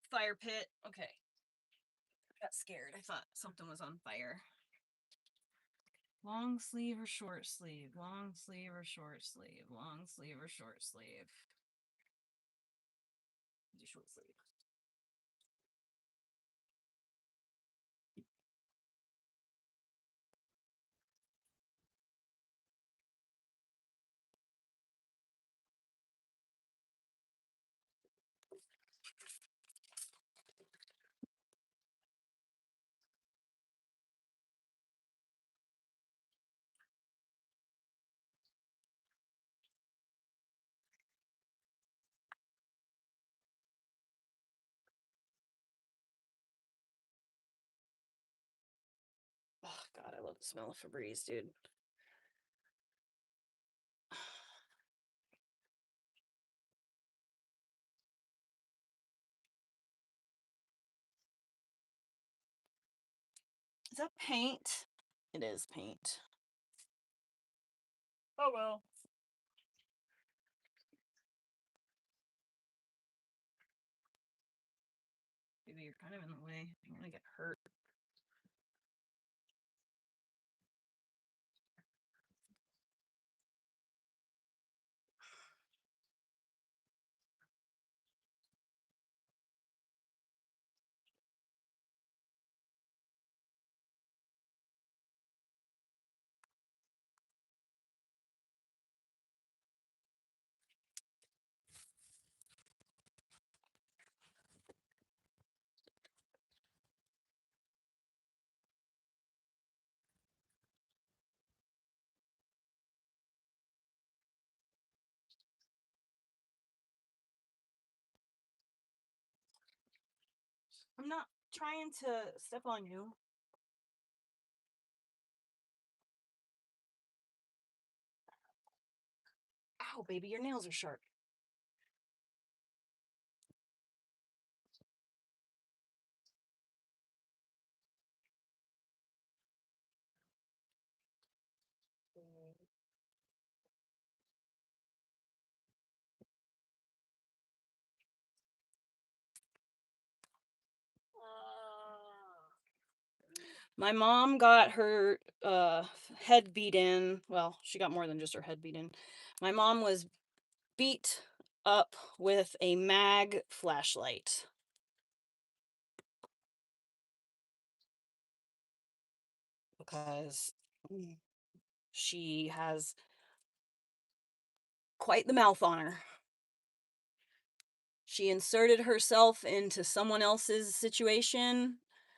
fire pit. Okay. I got scared. I thought something was on fire. Long sleeve or short sleeve? Long sleeve or short sleeve? Long sleeve or short sleeve? Do short sleeve. Oh God, I love the smell of Febreze, dude. Is that paint? It is paint. Oh well. Maybe you're kind of in the way. I'm gonna get hurt. I'm not trying to step on you. Ow, baby, your nails are sharp. My mom got her head beat in. Well, she got more than just her head beat in. My mom was beat up with a mag flashlight. Because she has quite the mouth on her. She inserted herself into someone else's situation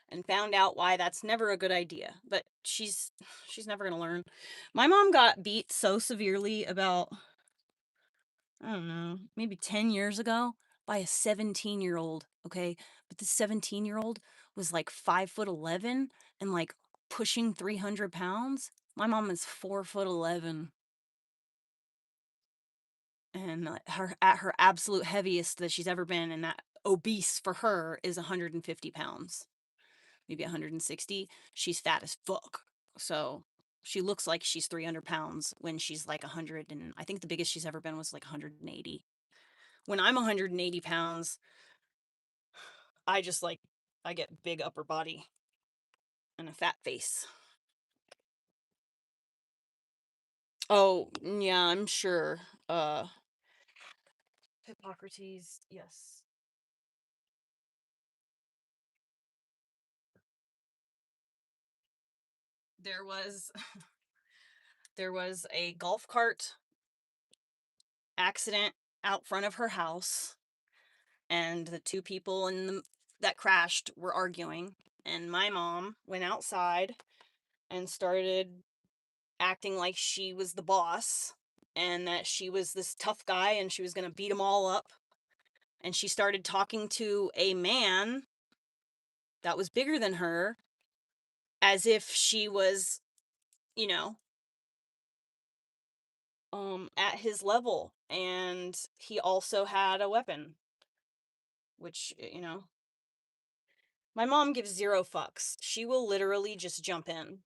and found out why that's never a good idea. But she's never going to learn. My mom got beat so severely about, I don't know, maybe 10 years ago by a 17-year-old, okay? But this 17-year-old was like 5'11" and like pushing 300 pounds. My mom is 4'11" and her at her absolute heaviest that she's ever been, and that obese for her is 150 pounds, maybe 160. She's fat as fuck. So she looks like she's 300 pounds when she's like 100. And I think the biggest she's ever been was like 180. When I'm 180 pounds, I just like, I get big upper body and a fat face. Oh, yeah, I'm sure. Hippocrates, yes. There was there was a golf cart accident out front of her house, and the two people that crashed were arguing, and my mom went outside and started acting like she was the boss and that she was this tough guy and she was going to beat them all up, and she started talking to a man that was bigger than her as if she was, you know, at his level, and he also had a weapon, which, my mom gives zero fucks. She will literally just jump in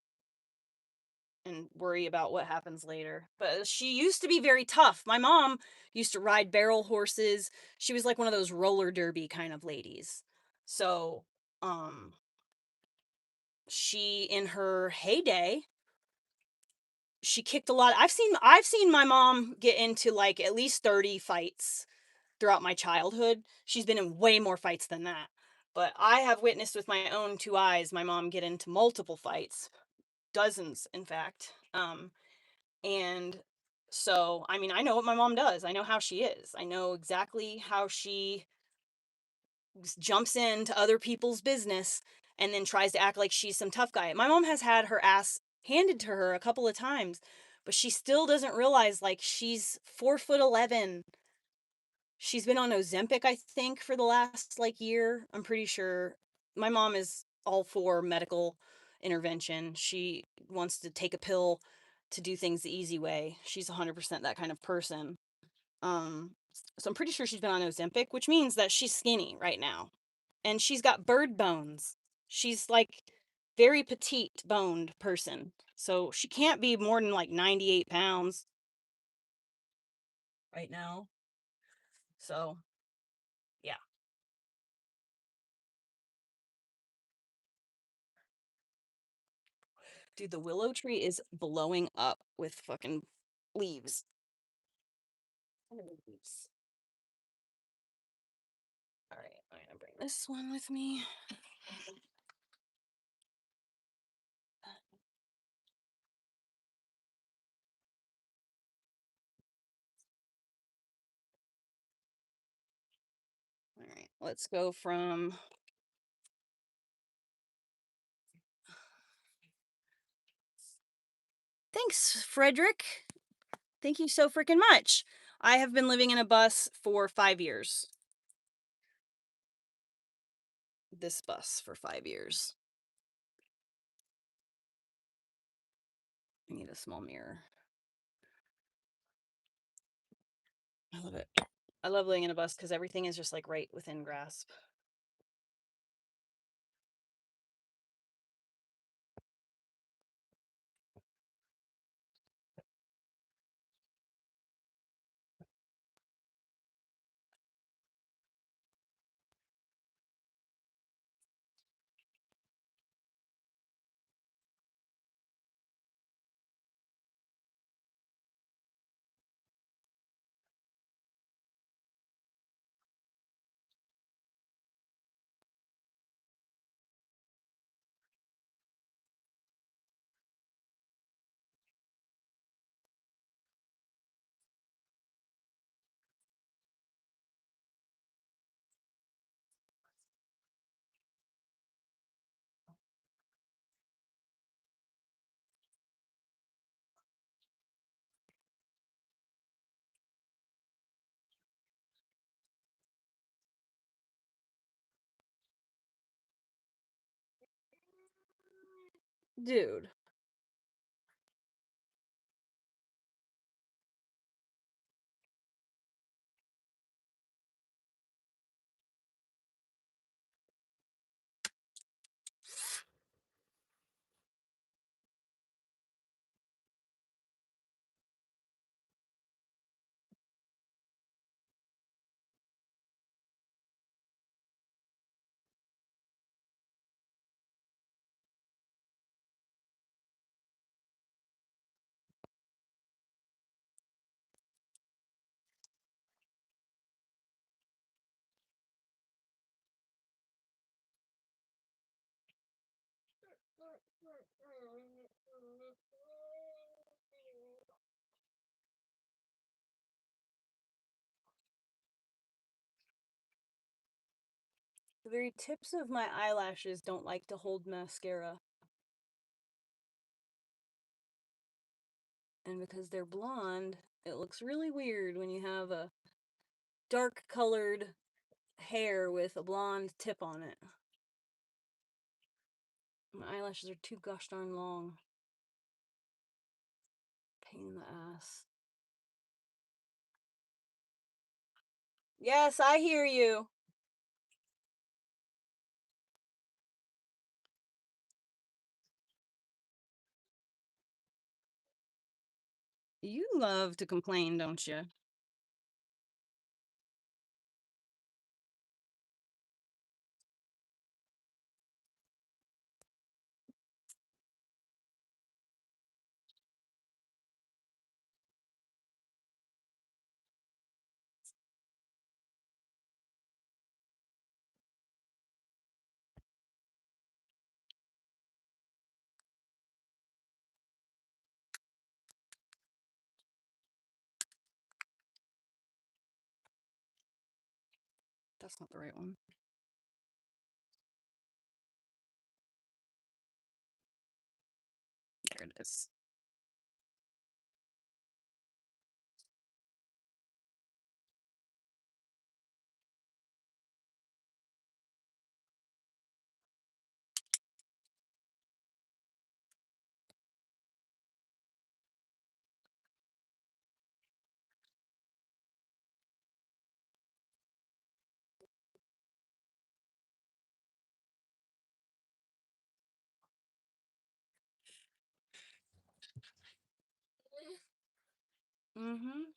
and worry about what happens later. But she used to be very tough. My mom used to ride barrel horses. She was like one of those roller derby kind of ladies. So, um, she in her heyday, she kicked a lot. I've seen my mom get into like at least 30 fights throughout my childhood. She's been in way more fights than that. But I have witnessed with my own two eyes my mom get into multiple fights, dozens in fact. And so, I mean, I know what my mom does. I know how she is. I know exactly how she jumps into other people's business and then tries to act like she's some tough guy. My mom has had her ass handed to her a couple of times, but she still doesn't realize like she's 4'11". She's been on Ozempic, I think, for the last like year. I'm pretty sure. My mom is all for medical intervention. She wants to take a pill to do things the easy way. She's 100% that kind of person. Um, so I'm pretty sure she's been on Ozempic, which means that she's skinny right now. And she's got bird bones. She's like very petite boned person. So she can't be more than like 98 pounds right now. So, yeah. Dude, the willow tree is blowing up with fucking leaves. Leaves. All right, I'm gonna bring this one with me. All right, let's go from. Thanks, Frederick. Thank you so freaking much. I have been living in a bus for 5 years. This bus for 5 years. I need a small mirror. I love it. I love living in a bus because everything is just like right within grasp. Dude. The very tips of my eyelashes don't like to hold mascara. And because they're blonde, it looks really weird when you have a dark colored hair with a blonde tip on it. My eyelashes are too gosh darn long. Pain in the ass. Yes, I hear you. You love to complain, don't you? That's not the right one. There it is. Mm-hmm.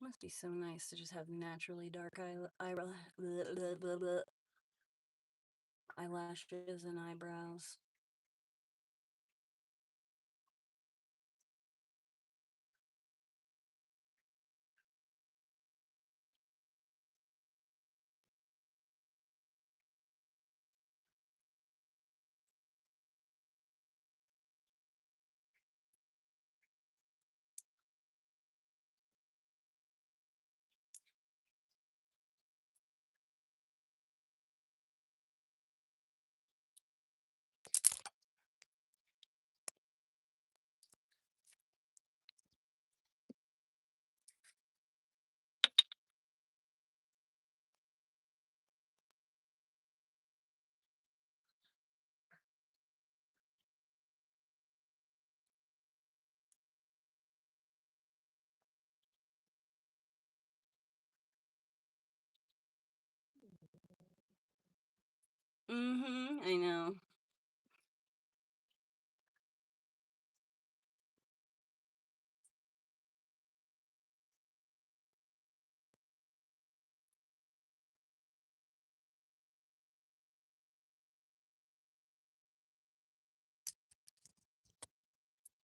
Must be so nice to just have naturally dark eyelashes and eyebrows. Mm-hmm. I know.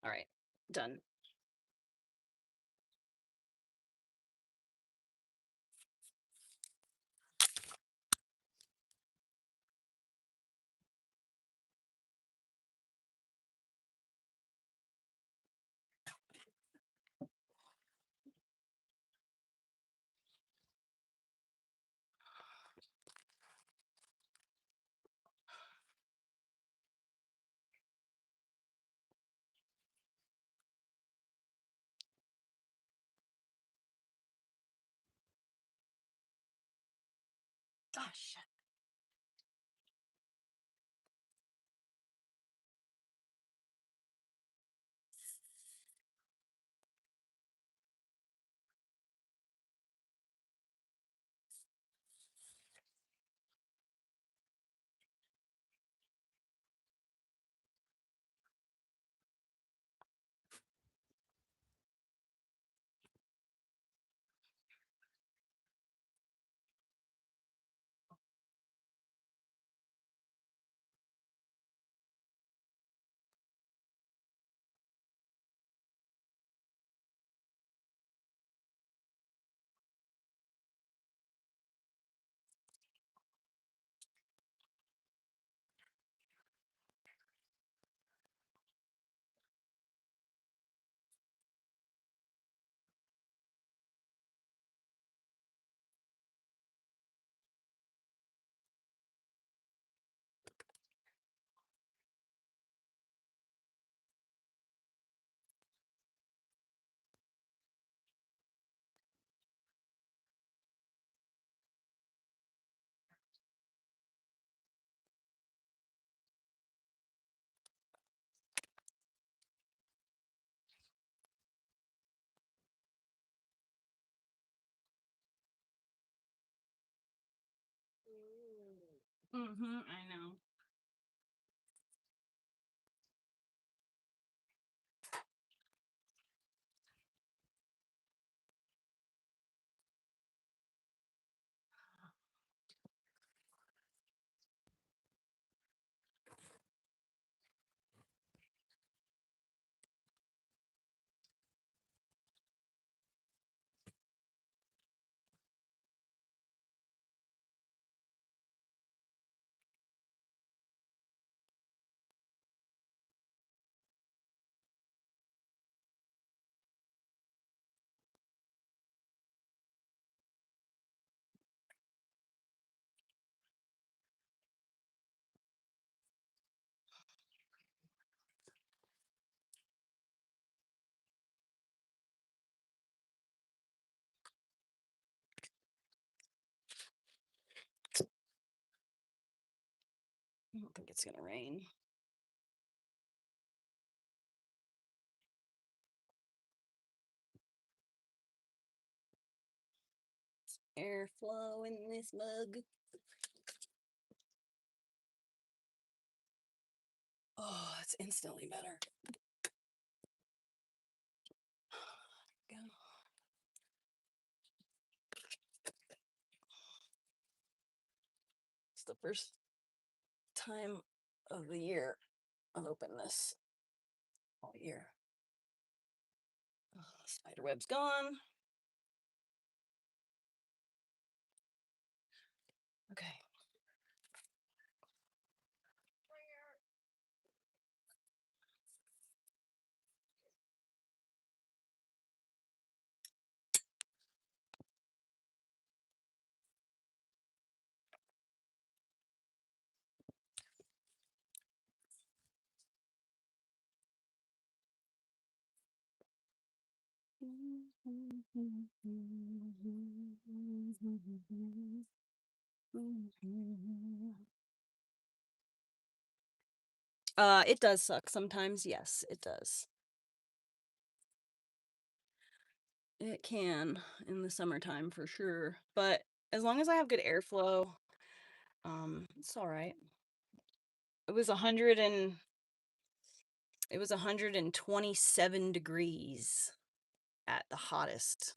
All right. Done. Gosh. I know. I don't think it's gonna rain. Airflow in this mug. Oh, it's instantly better. Go. It's the first time of the year I've opened this all year. Oh, spider web's gone. Okay. It does suck sometimes. Yes, it does. It can in the summertime for sure, but as long as I have good airflow, it's all right. It was 127 degrees at the hottest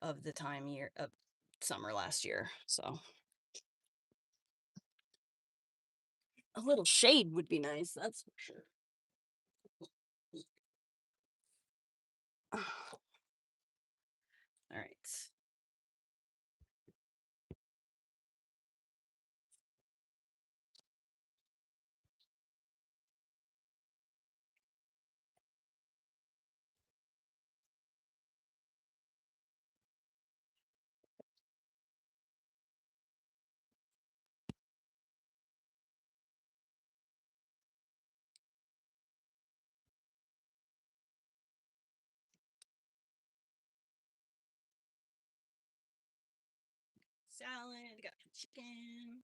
of the time of summer last year. So a little shade would be nice, that's for sure. All right. salad, got chicken.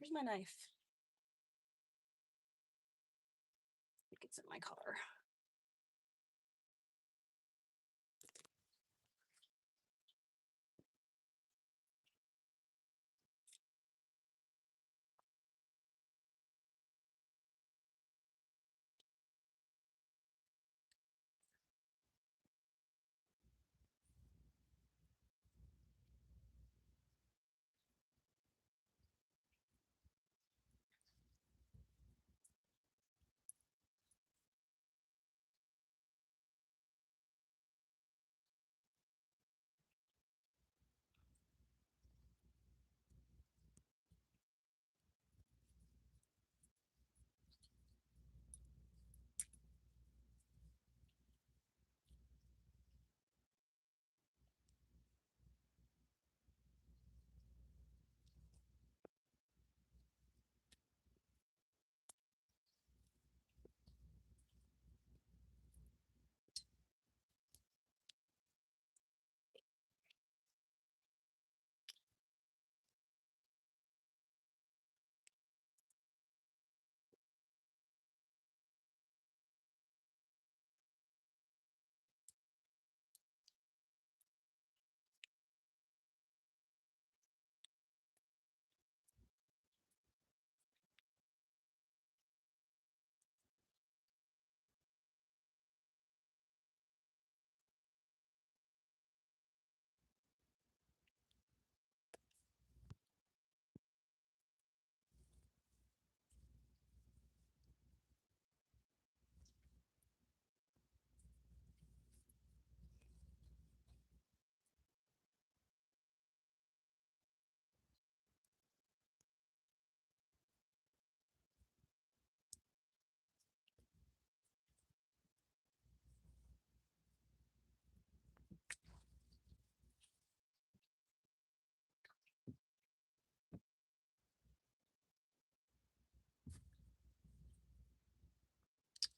Where's my knife? I think it's in my car.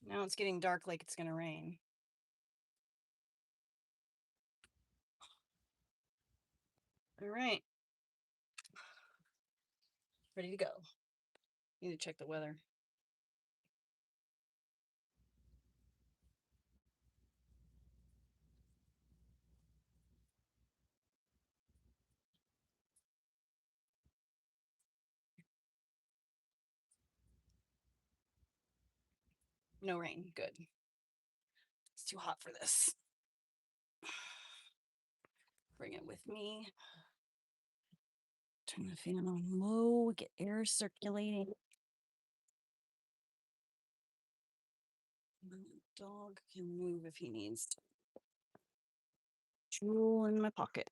Now it's getting dark like it's gonna rain. All right. Ready to go. Need to check the weather. No rain. Good. It's too hot for this. Bring it with me. Turn the fan on low, get air circulating. The dog can move if he needs to. Jewel in my pocket.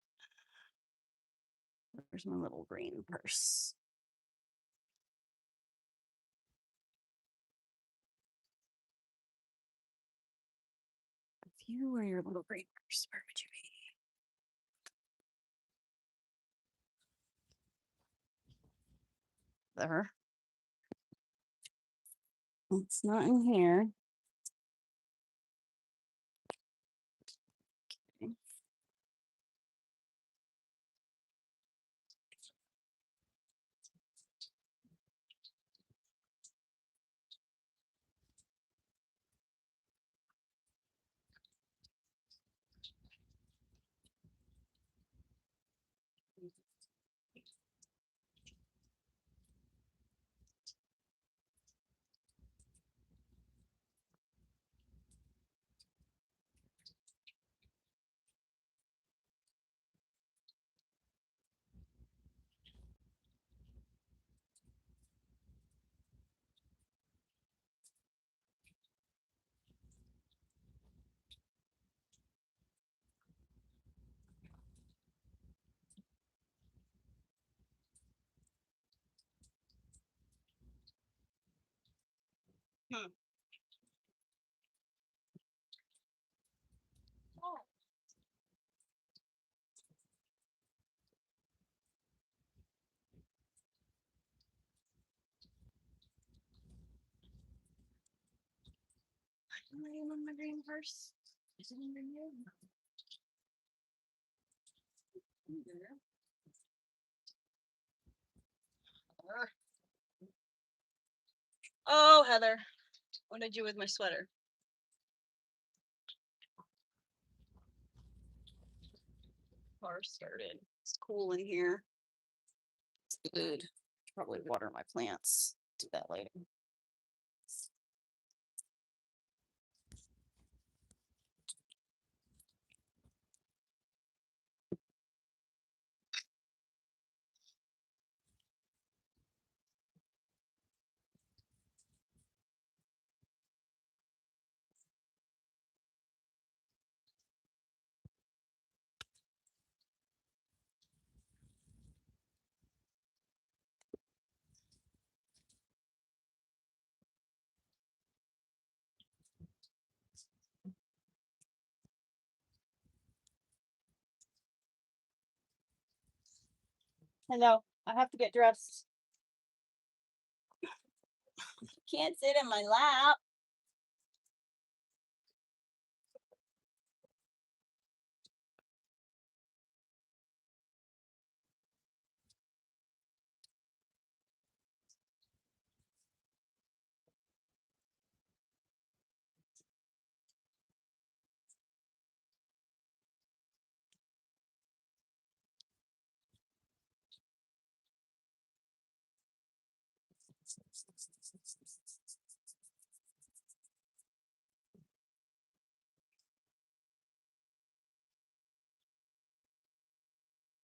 There's my little green purse. If you were your little green purse, where would you be? There. It's not in here. Okay. Hmm. Oh. Am I in my green purse? Is it under here? Oh, Heather, what did you do with my sweater? Car started. It's cool in here. It's good. Probably water my plants. Do that later. Hello, I have to get dressed. Can't sit in my lap.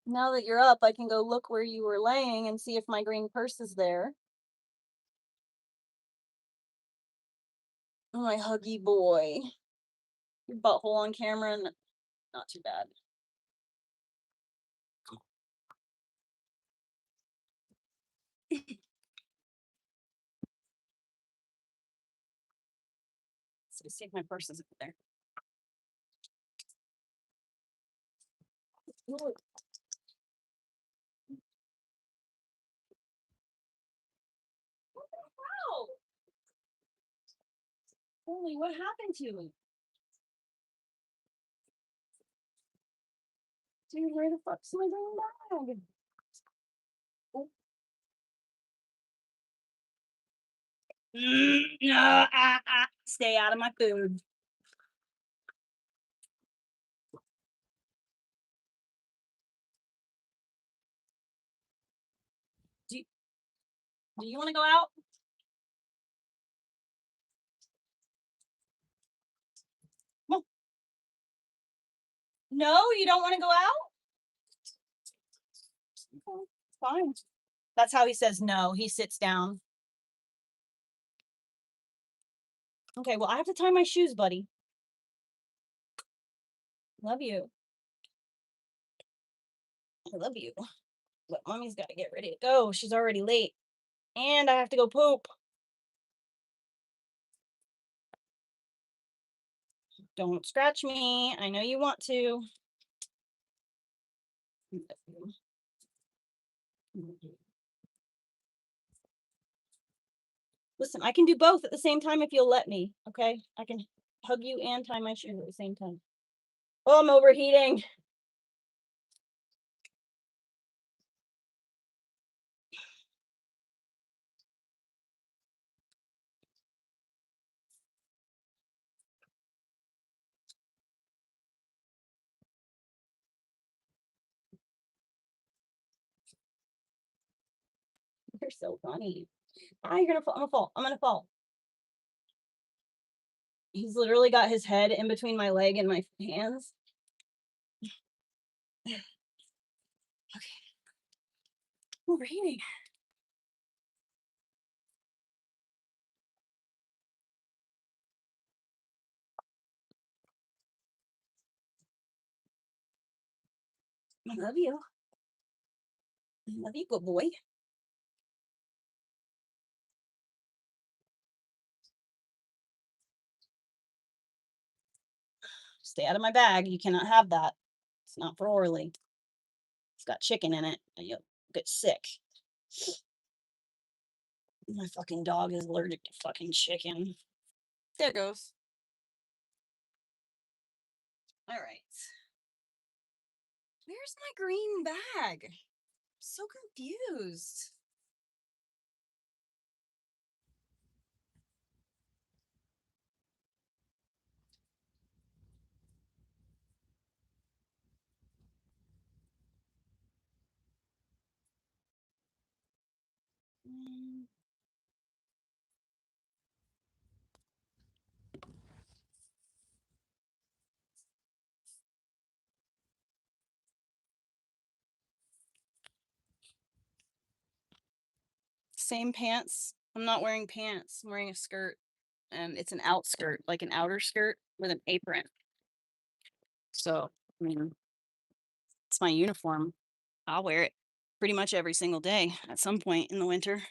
Now that you're up, I can go look where you were laying and see if my green purse is there. Oh, my huggy boy. Your butthole on camera, not too bad. Let's see if my purse is there. Ooh. Wow. Holy, what happened to it? Dude, where the fuck's my green bag? Oh. No, stay out of my food. Do you want to go out? No, you don't want to go out? Okay, fine. That's how he says no. He sits down. Okay, well, I have to tie my shoes, buddy. Love you. I love you. But mommy's got to get ready to go. She's already late. And I have to go poop. Don't scratch me. I know you want to. Listen, I can do both at the same time if you'll let me, okay? I can hug you and tie my shoes at the same time. Oh, I'm overheating. You're so funny. Ah, you're gonna fall. I'm gonna fall. I'm gonna fall. He's literally got his head in between my leg and my hands. Okay. I'm overheating. I love you. I love you, good boy. Stay out of my bag. You cannot have that. It's not for Orly. It's got chicken in it, and you'll get sick. My fucking dog is allergic to fucking chicken. There it goes. All right. Where's my green bag? I'm so confused. Same pants. I'm not wearing pants. I'm wearing a skirt. And it's an out skirt, like an outer skirt with an apron. So, I mean, it's my uniform. I'll wear it pretty much every single day at some point in the winter.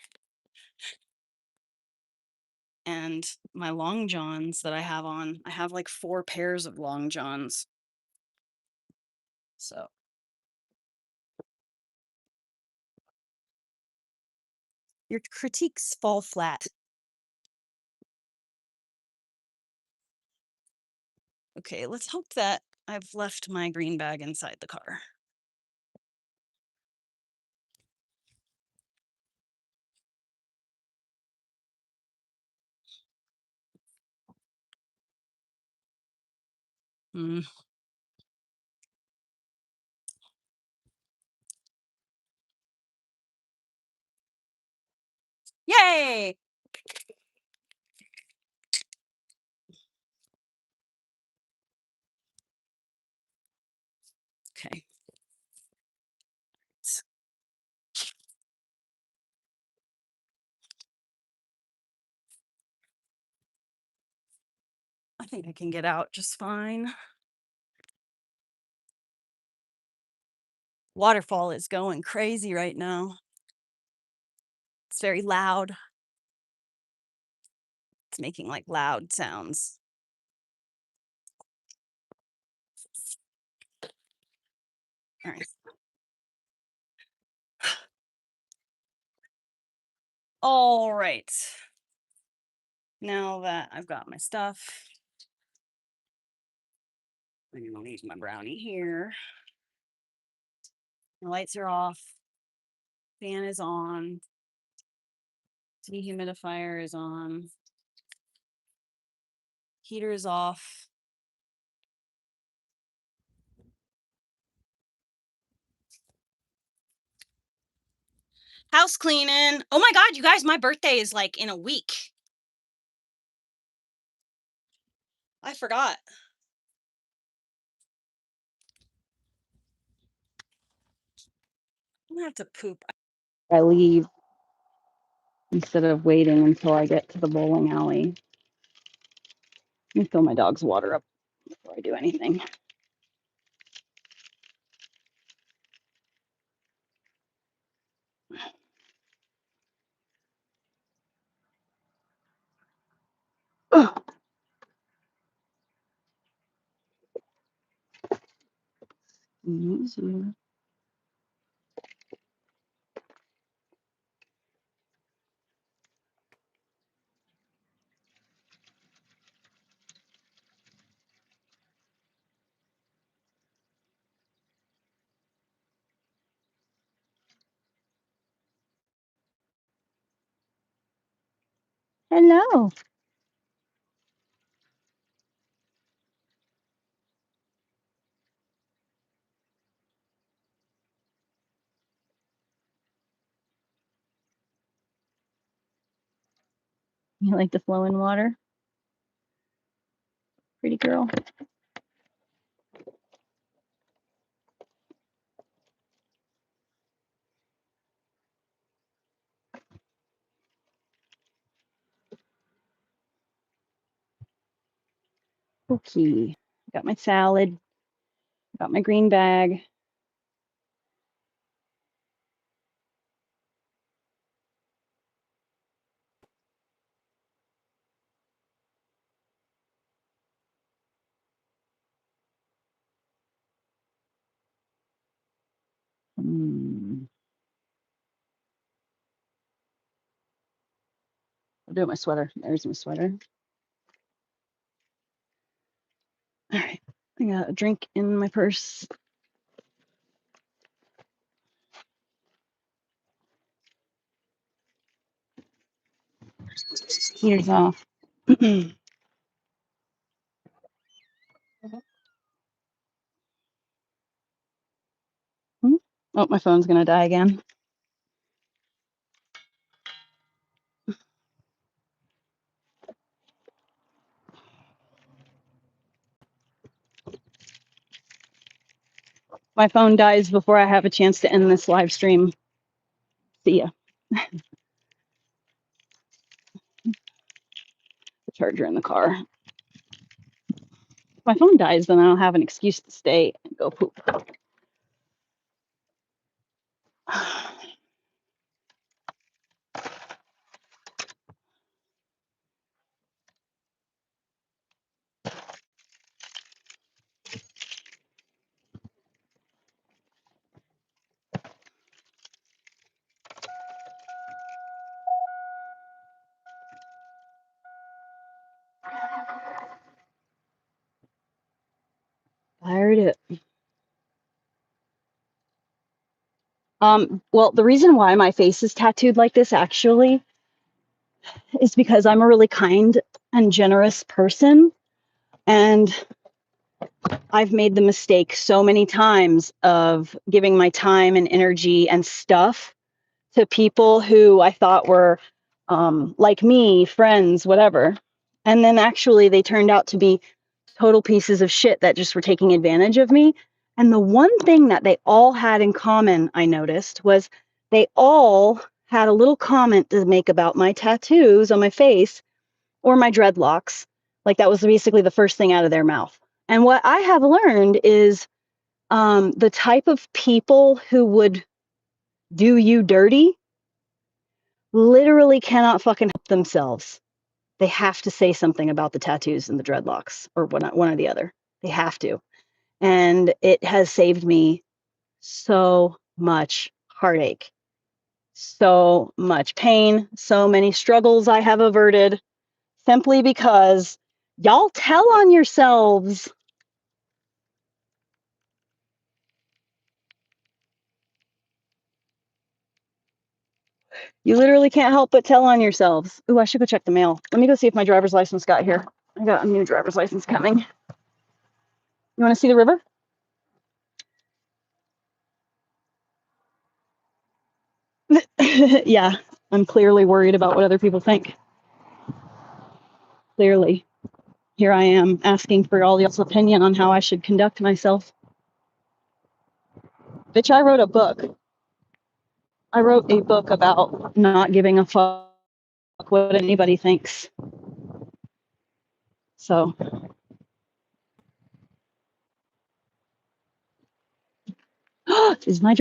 And my long johns that I have on, I have like 4 pairs of long johns. So. Your critiques fall flat. Okay, let's hope that I've left my green bag inside the car. Hmm. Yay! Okay. I think I can get out just fine. Waterfall is going crazy right now. It's very loud. It's making like loud sounds. All right. All right. Now that I've got my stuff, I'm gonna leave my brownie here. The lights are off. Fan is on. Dehumidifier is on. Heater is off. House cleaning. Oh my God, you guys, my birthday is like in a week. I forgot. I'm gonna have to poop. I leave instead of waiting until I get to the bowling alley. Let me fill my dog's water up before I do anything. Easier. Hello. You like the flowing water? Pretty girl. Okay. Got my salad. Got my green bag. I'll do my sweater. There's my sweater. All right. I got a drink in my purse. Heater's off. Oh, my phone's gonna die again. My phone dies before I have a chance to end this live stream. See ya. The charger in the car. If my phone dies, then I don't have an excuse to stay and go poop. Fired it. Well, the reason why my face is tattooed like this actually is because I'm a really kind and generous person. And I've made the mistake so many times of giving my time and energy and stuff to people who I thought were like me, friends, whatever. And then actually they turned out to be total pieces of shit that just were taking advantage of me. And the one thing that they all had in common, I noticed, was they all had a little comment to make about my tattoos on my face or my dreadlocks. Like that was basically the first thing out of their mouth. And what I have learned is the type of people who would do you dirty literally cannot fucking help themselves. They have to say something about the tattoos and the dreadlocks, or one or the other. They have to. And it has saved me so much heartache, so much pain, so many struggles I have averted simply because y'all tell on yourselves. You literally can't help but tell on yourselves. Ooh, I should go check the mail. Let me go see if my driver's license got here. I got a new driver's license coming. You want to see the river? Yeah, I'm clearly worried about what other people think. Clearly. Here I am asking for all y'all's opinion on how I should conduct myself. Bitch, I wrote a book. I wrote a book about not giving a fuck what anybody thinks. So, is my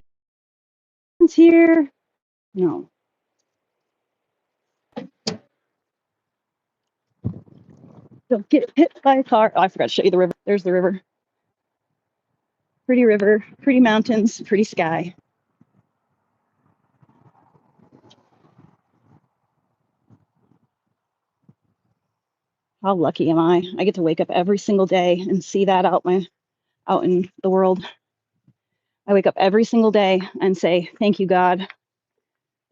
driver's here? No. Don't get hit by a car. Oh, I forgot to show you the river. There's the river. Pretty river, pretty mountains, pretty sky. How lucky am I? I get to wake up every single day and see that out in the world. I wake up every single day and say, thank you, God.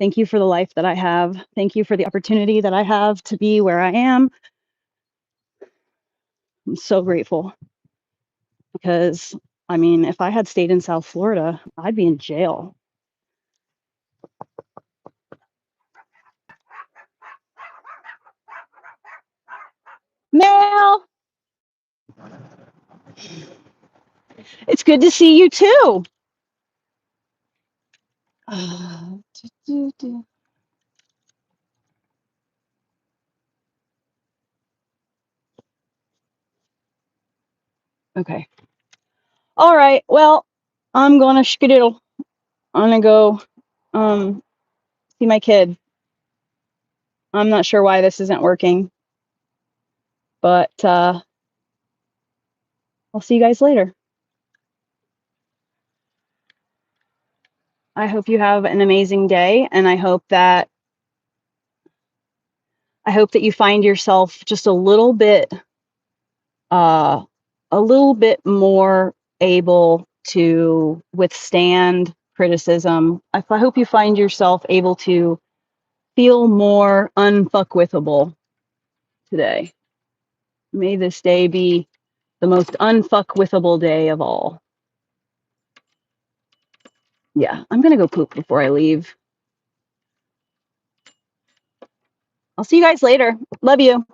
Thank you for the life that I have. Thank you for the opportunity that I have to be where I am. I'm so grateful because, I mean, if I had stayed in South Florida, I'd be in jail. Mel, it's good to see you too. Okay. All right. Well, I'm going to skedaddle. I'm going to go see my kid. I'm not sure why this isn't working, but I'll see you guys later. I hope you have an amazing day, and I hope that you find yourself just a little bit more able to withstand criticism. I hope you find yourself able to feel more unfuckwithable today. May this day be the most unfuckwithable day of all. Yeah, I'm gonna go poop before I leave. I'll see you guys later. Love you.